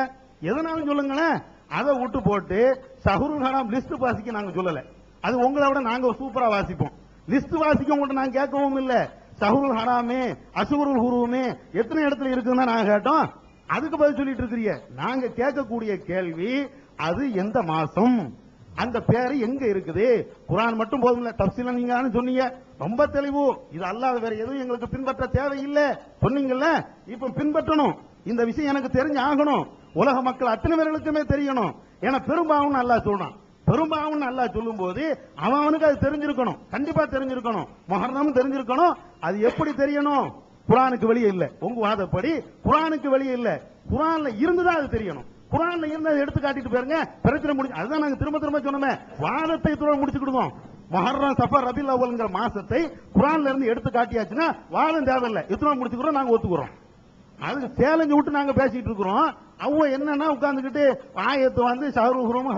S8: எதனாலும் சொல்லுங்களேன். அதை விட்டு போட்டு ஷஹ்ருல் ஹராம் லிஸ்ட் வாசிக்க நாங்க சொல்லல. அது உங்களை விட நாங்க சூப்பரா வாசிப்போம். லிஸ்ட் வாசிக்க உங்கள்ட்ட நாங்க கேட்கவும் இல்ல. ஷஹ்ருல் ஹராமே அஷ்ஹுருல் ஹுரூமே எத்தனை இடத்துல இருக்குன்னு நாங்க கேட்டோம். அதுக்கு பதில் சொல்லிட்டு இருக்கிறீங்க. நாங்க கேட்கக்கூடிய கேள்வி அது எந்த மாசம், அந்த பேரு எங்க இருக்குது? குர்ஆன் மட்டும் போதும்ல. தஃப்சீலா நீங்க சொன்னீங்க, ரொம்ப தெளிவு. இது அல்லாத வேற எதுவும் எங்களுக்கு பின்பற்ற தேவையில்லை சொன்னீங்கல்ல. இப்ப பின்பற்றணும். இந்த விஷயம் எனக்கு தெரிஞ்சு ஆகணும். உலக மக்கள் அத்தனை பேர்களுக்குமே தெரியணும். ஏன்னா பெரும்பாவம் அல்லாஹ் சொல்றான். பெரும்பாவம் அல்லாஹ் சொல்லும் போது அவனுக்கு அது தெரிஞ்சிருக்கணும், கண்டிப்பா தெரிஞ்சிருக்கணும். முஹர்ரம் தெரிஞ்சிருக்கணும். அது எப்படி தெரியணும்? குர்ஆனுக்கு வெளியே இல்ல. உங்க வாதப்படி குர்ஆனுக்கு வெளியே இல்ல, குர்ஆன்ல இருந்துதான் அது தெரியணும். குர்ஆன்ல இருந்து எடுத்து காட்டிட்டு போயிருங்க, பிரச்சனை முடிஞ்சு. அதுதான் நாங்க திரும்ப திரும்ப சொன்னோமே, வாதத்தை இதோட முடிச்சுக்கிடுவோம். முஹர்ரம் சஃபர் ரபீல் அவ்வல்ங்கிற மாசத்தை குர்ஆன்ல இருந்து எடுத்து காட்டியாச்சுன்னா வாதம் தேவையில்லை, இதோட முடிச்சுக்கிறோம், நாங்க ஒத்துக்கிறோம். அதுக்கு சேலஞ்சு விட்டு நாங்க பேசிட்டு இருக்கிறோம். அவங்க என்னன்னா உட்கார்ந்துகிட்டு ஆயத்து ஷஹ்ருல் ஹுரூம்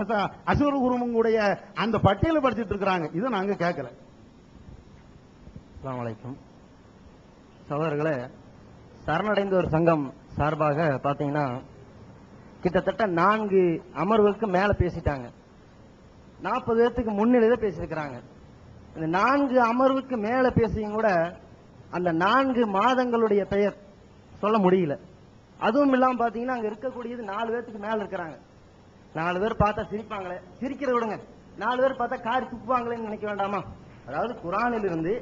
S8: அஷ்ஹுருல் ஹுரூமுடைய அந்த பட்டியலை படிச்சிட்டு இருக்கிறாங்க. இதை நாங்க கேட்கல.
S10: அஸ்ஸலாமு அலைக்கும். சகோதரர்களே, சரணடைந்த ஒரு சங்கம் சார்பாக பாத்தீங்கன்னா கிட்டத்தட்ட 4 அமர்வுக்கு மேல பேசிட்டாங்க. 40 பேருக்கு முன்னிலையில பேசியிருக்கிறாங்க. இந்த 4 அமர்வுக்கு மேல பேசியும் கூட அந்த 4 மாதங்களுடைய பெயர் சொல்ல முடியல. அதுவும் இல்லாம பாத்தீங்கன்னா அங்க இருக்கக்கூடியது 4 பேருக்கு மேல இருக்கிறாங்க. 4 பேர் பார்த்தா சிரிப்பாங்களே, சிரிக்கிற விடுங்க, 4 பேர் பார்த்தா காரி துப்புவாங்களேன்னு நினைக்க வேண்டாமா? அதாவது குர்ஆனில் இருந்து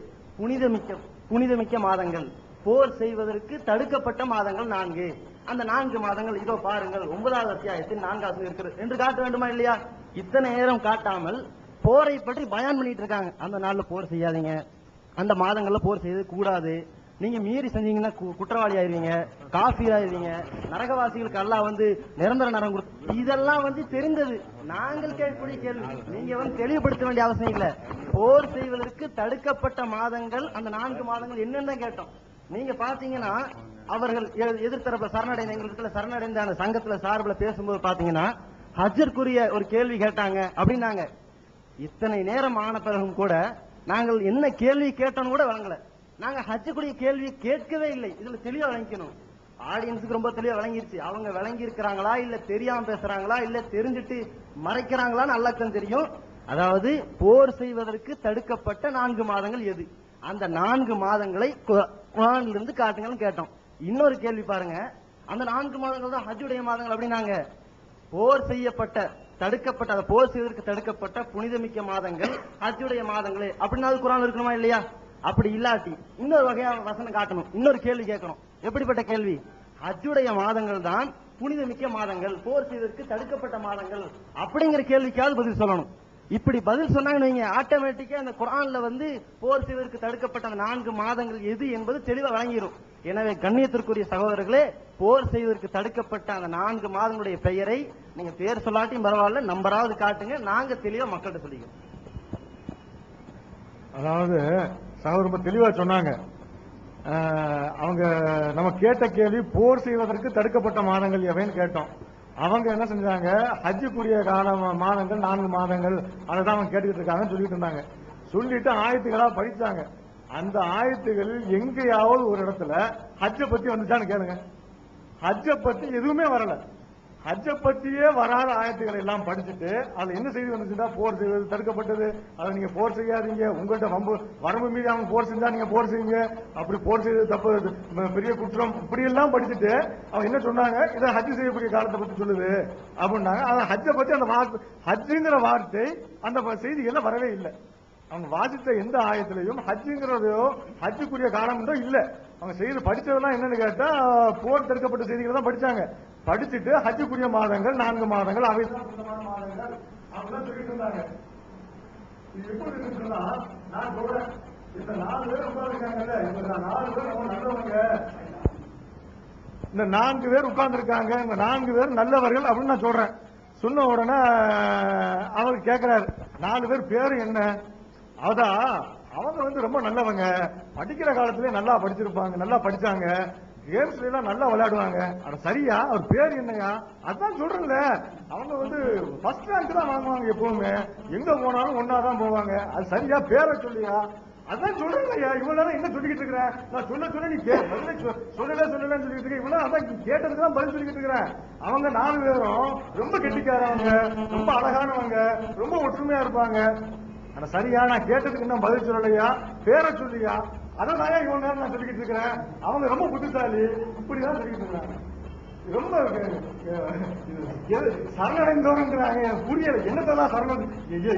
S10: புனிதமிக்க மாதங்கள், போர் செய்வதற்கு தடுக்கப்பட்ட மாதங்கள் 4. அந்த 4 மாதங்கள் இதோ பாருங்கள் 9வது அத்தியாயத்தில் 4வது இருக்கிறது என்று காட்ட வேண்டுமா இல்லையா? இத்தனை நேரம் காட்டாமல் போரை பற்றி பயான் பண்ணிட்டு இருக்காங்க. அந்த நாள்ல போர் செய்யாதீங்க, அந்த மாதங்கள்ல போர் செய்யறது கூடாது, நீங்க மீறி செஞ்சீங்கன்னா குற்றவாளி ஆயிருவீங்க, காஃபீர் ஆயிருவீங்க, நரகவாசிகளுக்கு அல்லாஹ் நிரந்தர நரகம் கொடுத்து, இதெல்லாம் தெரிந்தது. நாங்கள் கேட்கக்கூடிய கேள்வி நீங்க தெளிவுபடுத்த வேண்டிய அவசியம் இல்ல. போர் செய்வதற்கு தடுக்கப்பட்ட மாதங்கள் அந்த 4 மாதங்கள் என்னன்னு கேட்டோம். நீங்க பாத்தீங்கன்னா அவர்கள் எதிர்த்தரப்புல சரணடைந்த எங்களுக்கு சரணடைந்த அந்த சங்கத்துல சார்பில் பேசும்போது பாத்தீங்கன்னா ஹஜ்ஜிற்குரிய ஒரு கேள்வி கேட்டாங்க அப்படின்னாங்க. இத்தனை நேரம் ஆன பிறகும் கூட நாங்கள் என்ன கேள்வி கேட்டோன்னு கூட வழங்கல. நாங்க ஹஜ்ஜுக்குரிய கேள்வி கேட்கவே இல்லை. இதுல தெளிவா வழங்கிக்கணும். ஆடியன்ஸுக்கு ரொம்ப தெளிவா வழங்கிருச்சு. அவங்க விளங்கி இருக்கிறாங்களா இல்ல தெரியாம பேசுறாங்களா இல்ல தெரிஞ்சுட்டு மறைக்கிறாங்களான்னு அல்லாஹ்தான் தெரியும். அதாவது போர் செய்வதற்கு தடுக்கப்பட்ட 4 மாதங்கள் எது? அந்த 4 மாதங்களை குர்ஆனில் இருந்து காட்டுங்கன்னு கேட்டோம். இன்னொரு கேள்வி பாருங்க, அந்த 4 மாதங்கள் தான் ஹஜ்ஜுடைய மாதங்கள் அப்படின்னாங்க. போர் செய்யப்பட்ட தடுக்கப்பட்ட போர் செய்வதற்கு தடுக்கப்பட்ட புனிதமிக்க மாதங்கள் ஹஜ்ஜுடைய மாதங்களே அப்படின்னா அது குர்ஆன் இருக்கணுமா இல்லையா? அப்படி இல்லாட்டி இன்னொரு வகையான வசனம் காட்டணும், இன்னொரு கேள்வி கேட்கணும். எப்படிப்பட்ட கேள்வி? ஹஜ்ஜுடைய மாதங்கள் தான் புனிதமிக்க மாதங்கள், போர் செய்வதற்கு தடுக்கப்பட்ட மாதங்கள் அப்படிங்கிற கேள்விக்காவது பதில் சொல்லணும். இப்படி பதில் சொன்னாங்கன்னு வைங்க, ஆட்டோமேட்டிக்கா அந்த குர்ஆன்ல போர் செய்வதற்கு தடுக்கப்பட்ட அந்த 4 மாதங்கள் எது என்பது தெளிவா வழங்கிடும். எனவே கண்ணியத்திற்குரிய சகோதரர்களே, போர் செய்வதற்கு தடுக்கப்பட்ட அந்த 4 மாதங்களுடைய பெயரை நீங்க பேர் சொல்லாட்டியும் பரவாயில்ல, நம்பராவது காட்டுங்க, நாங்க தெளிவா மக்கள்கிட்ட சொல்லிக்கிறோம்.
S1: அதாவது சகோதரர் ரொம்ப தெளிவா சொன்னாங்க. அவங்க நம்ம கேட்ட கேள்வி போர் செய்வதற்கு தடுக்கப்பட்ட மாதங்கள் எவைன்னு கேட்டோம். அவங்க என்ன செஞ்சாங்க, ஹஜ்ஜுக்குரிய கால மாதங்கள் 4 மாதங்கள் அதைதான் அவங்க கேட்டுக்கிட்டு இருக்காங்கன்னு சொல்லிட்டு இருந்தாங்க. சொல்லிட்டு ஆயத்துகளா படிச்சாங்க. அந்த ஆயத்துகளில் எங்கேயாவது ஒரு இடத்துல ஹஜ்ஜை பத்தி வந்துச்சான்னு கேளுங்க. ஹஜ்ஜை பத்தி எதுவுமே வரல.
S7: ஹஜ்ஜை பத்தியே வராத ஆயத்துக்களை எல்லாம் படிச்சுட்டு அதுல என்ன செய்தி வந்துச்சுன்னா போர் செய்வது தடுக்கப்பட்டது, அதை நீங்க போர் செய்யாதீங்க, உங்கள்கிட்ட வரம்பு மீறி அவங்க போர் செஞ்சா நீங்க போர் செய்யுங்க, அப்படி போர் செய்வது தப்பு, பெரிய குற்றம், இப்படி எல்லாம் படிச்சுட்டு அவங்க என்ன சொன்னாங்க, இதை ஹஜ் செய்யக்கூடிய காலத்தை பத்தி சொல்லுது அப்படின்னாங்க. அந்த ஹஜ்ஜை பத்தி அந்த ஹஜ்ஜுங்கிற வார்த்தை அந்த செய்திகள்ல வரவே இல்லை. அவங்க வாசித்த எந்த ஆயத்திலையும் ஹஜ்ஜுங்கிறதோ ஹஜ்ஜுக்குரிய காலம் இல்ல. அவங்க செய்து படிச்சதெல்லாம் என்னன்னு கேட்டா போர் தடுக்கப்பட்ட செய்திகளை தான் படிச்சாங்க. படிச்சுட்டு ஹஜ்ஜுக்குரிய மாதங்கள் 4 மாதங்கள் அவை மாதங்கள் அப்படிதான் சொல்லிட்டு இருந்தாங்க. இது எப்படி இருக்குன்னா நான் சொல்றேன், இந்த 4 பேர் உட்கார்ந்துருக்காங்கல்ல, இந்த 4 பேர் அவங்க நல்லவங்க, இந்த 4 பேர் உட்கார்ந்து இருக்காங்க, இந்த 4 பேர் நல்லவர்கள் அப்படின்னு நான் சொல்றேன். சொன்ன உடனே அவர் கேட்கிறாரு 4 பேர் பேரு என்ன? அதான் அவங்க ரொம்ப நல்லவங்க, படிக்கிற காலத்திலே நல்லா படிச்சிருப்பாங்க, நல்லா படிச்சாங்க, கேம்ஸ்ல எல்லாம் நல்லா விளையாடுவாங்க. அது சரியா? அவர் பேர் என்னையா? அதான் சொல்றேன்ல, அவங்க ஃபர்ஸ்ட் ரேங்க் தான் வாங்குவாங்க, எப்பவுமே எங்க போனாலும் ஒன்னாதான் போவாங்க. அது சரியா? பேரை சொல்லியா? அதான் சொல்றேன்லையா, இவ்வளவு நேரம் என்ன சொல்லிக்கிட்டு இருக்கிறேன் நான், சொல்ல நீ சொல்லலன்னு சொல்லிட்டு இருக்க, இவ்வளவு அதான் கேட்டதுக்கு தான் பதில் சொல்லிக்கிட்டு இருக்கிறேன். அவங்க 4 பேரும் ரொம்ப கெட்டிக்காரவங்க, ரொம்ப அழகானவங்க, ரொம்ப ஒற்றுமையா இருப்பாங்க. ஆனா சரியா? நான் கேட்டதுக்கு இன்னும் பதில் சொல்லலையா? பேரை சொல்லியா? அதான் இவ்வளவு நேரம் நான் சொல்லிக்கிட்டு இருக்கிறேன். அவங்க ரொம்ப புத்திசாலி, இப்படிதான் சொல்லிக்கிட்டு இருக்காங்க. ரொம்ப சரணடைந்தோருங்கிறாங்க, புரியல என்னதெல்லாம்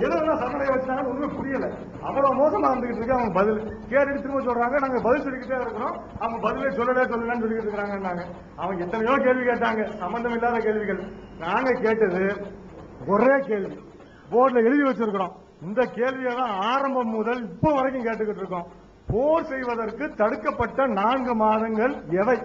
S7: எதெல்லாம் சரணடைய வச்சாங்கன்னு ஒண்ணுமே புரியல. அவ்வளவு மோசமா இருந்துகிட்டு இருக்கு. அவங்க பதில் கேட்டுட்டு திரும்ப சொல்றாங்க, நாங்க பதில் சொல்லிக்கிட்டே இருக்கிறோம், அவங்க பதிலே சொல்லலன்னு சொல்லிக்கிட்டு இருக்கிறாங்க. அவங்க எத்தனையோ கேள்வி கேட்டாங்க, சம்பந்தம் இல்லாத கேள்விகள். நாங்க கேட்டது ஒரே கேள்வி, போர்டுல எழுதி வச்சிருக்கிறோம். இந்த கேள்வியெல்லாம் ஆரம்பம் முதல் இப்போ வரைக்கும் கேட்டுக்கிட்டு இருக்கோம். போர் செய்வதற்கு தடுக்கப்பட்ட 4 மாதங்கள் எவை?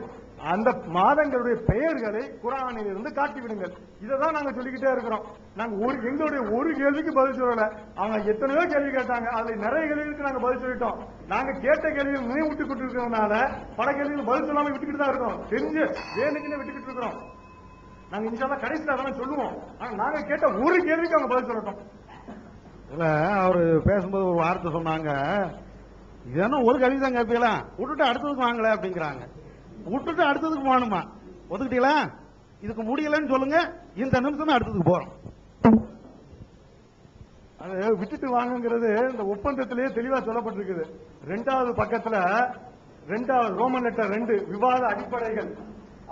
S7: அந்த மாதங்களுடைய பெயர்களை குர்ஆனில் இருந்து காட்டிவிடுங்கள். இதைதான் நாங்க சொல்லிக்கிட்டே இருக்கிறோம். நாங்க எங்களுடைய ஒரு கேள்விக்கு பதில் சொல்லல. அவங்க எத்தனையோ கேள்வி கேட்டாங்க, அதுல நிறைய கேள்விகளுக்கு நாங்க பதில் சொல்லிட்டோம். நாங்க கேட்ட கேள்விகள் நினைவுட்டு கொண்டு இருக்கிறதுனால பல கேள்விகள் பதில் சொல்லாம விட்டுக்கிட்டு தான் இருக்கோம். தெரிஞ்சு வேணுக்குன்னு விட்டுக்கிட்டு இருக்கிறோம். நாங்க இன்ஷால்லா கடைசியில் அதெல்லாம் சொல்லுவோம். ஆனா நாங்க கேட்ட ஒரு கேள்விக்கு அவங்க பதில் சொல்லட்டும்.
S8: இல்ல, அவரு பேசும்போது ஒரு வார்த்தை சொன்னாங்க, இதெல்லாம் ஒரு கேள்வி தான் கேட்பீங்களா, விட்டுட்டு அடுத்ததுக்கு வாங்கல அப்படிங்கிறாங்க. விட்டுட்டு அடுத்ததுக்கு போகணுமா? ஒத்துக்கிட்டீங்களா? இதுக்கு முடியலன்னு சொல்லுங்க, இந்த நிமிஷம் அடுத்ததுக்கு போறோம்.
S7: அது விட்டுட்டு வாங்குங்கிறது இந்த ஒப்பந்தத்திலேயே தெளிவா சொல்லப்பட்டிருக்குது. 2வது பக்கத்துல 2வது ரோமன் லெட்டர் 2 விவாத அடிப்படைகள்,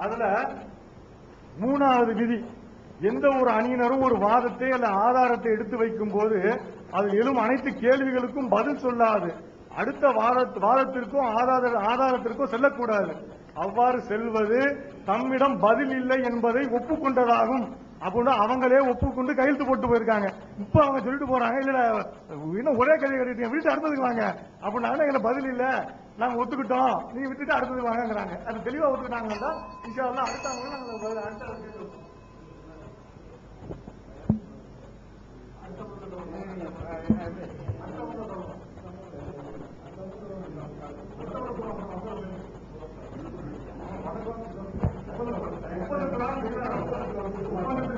S7: அதுல 3வது விதி, எந்த ஒரு அணியினரும் ஒரு வாதத்தை அல்ல ஆதாரத்தை எடுத்து வைக்கும் போது அது எழும் அனைத்து கேள்விகளுக்கும் பதில் சொல்லாது அடுத்த வாதத்திற்கும் ஆதாரத்திற்கும் செல்லக்கூடாது. அவ்வாறு செல்வது தம்மிடம் பதில் இல்லை என்பதை ஒப்புக்கொண்டதாகும் அப்படின்னு அவங்களே ஒப்புக்கொண்டு கையெழுத்து போட்டு போயிருக்காங்க. இப்ப அவங்க சொல்லிட்டு போறாங்க, இல்ல இன்னும் ஒரே கேள்வி கேட்டு விட்டு அடுத்ததுக்கு வாங்க அப்படின்னா எங்களை பதில் இல்ல, நாங்க ஒத்துக்கிட்டோம், நீங்க விட்டுட்டு அடுத்தது வாங்கங்கிறாங்க. அது தெளிவா ஒத்துக்கிட்டாங்கன்னா இன்ஷா அல்லாஹ் அடுத்தவங்க நாங்க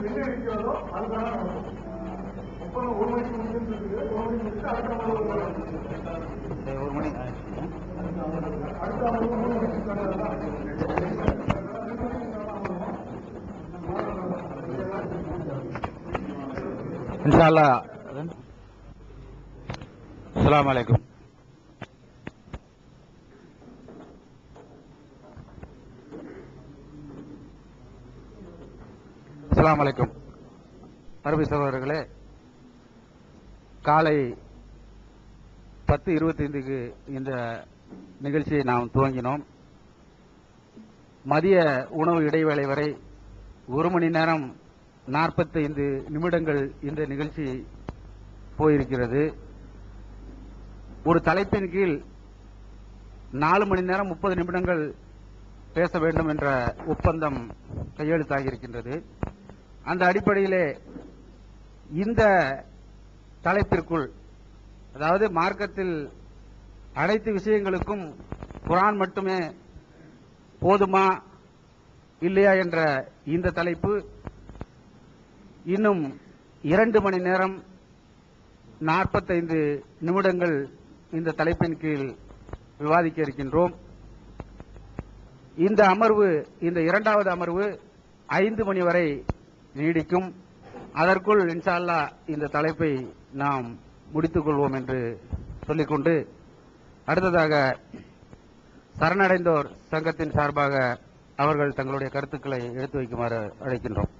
S7: என்ன இருக்கிறதோ அதுதான் ஒப்பந்தம் 1 மணிக்கு முடிஞ்சிருக்கு. 1 மணிக்கு முடிச்சு அடுத்த மணி
S11: இன்ஷா அல்லாஹ். அஸ்ஸலாமு அலைக்கும். அஸ்ஸலாமு அலைக்கும். அரபி சகோதரர்களே, காலை 10:25க்கு இந்த நிகழ்ச்சியை நாம் துவங்கினோம். மதிய உணவு இடைவேளை வரை 1 மணி நேரம் 45 நிமிடங்கள் இந்த நிகழ்ச்சி போயிருக்கிறது. ஒரு தலைப்பின் கீழ் 4 மணி நேரம் 30 நிமிடங்கள் பேச வேண்டும் என்ற ஒப்பந்தம் கையெழுத்தாகியிருக்கின்றது. அந்த அடிப்படையிலே இந்த தலைப்பிற்குள், அதாவது மார்க்கத்தில் அனைத்து விஷயங்களுக்கும் குர்ஆன் மட்டுமே போதுமா இல்லையா என்ற இந்த தலைப்பு இன்னும் 2 மணி நேரம் 45 நிமிடங்கள் இந்த தலைப்பின் கீழ் விவாதிக்க இருக்கின்றோம். இந்த அமர்வு, இந்த 2வது அமர்வு 5 மணி வரை நீடிக்கும். அதற்குள் இன்ஷா அல்லாஹ் இந்த தலைப்பை நாம் முடித்துக் கொள்வோம் என்று சொல்லிக்கொண்டு, அடுத்ததாக சரணடைந்தோர் சங்கத்தின் சார்பாக அவர்கள் தங்களுடைய கருத்துக்களை எடுத்து வைக்குமாறு அழைக்கின்றோம்.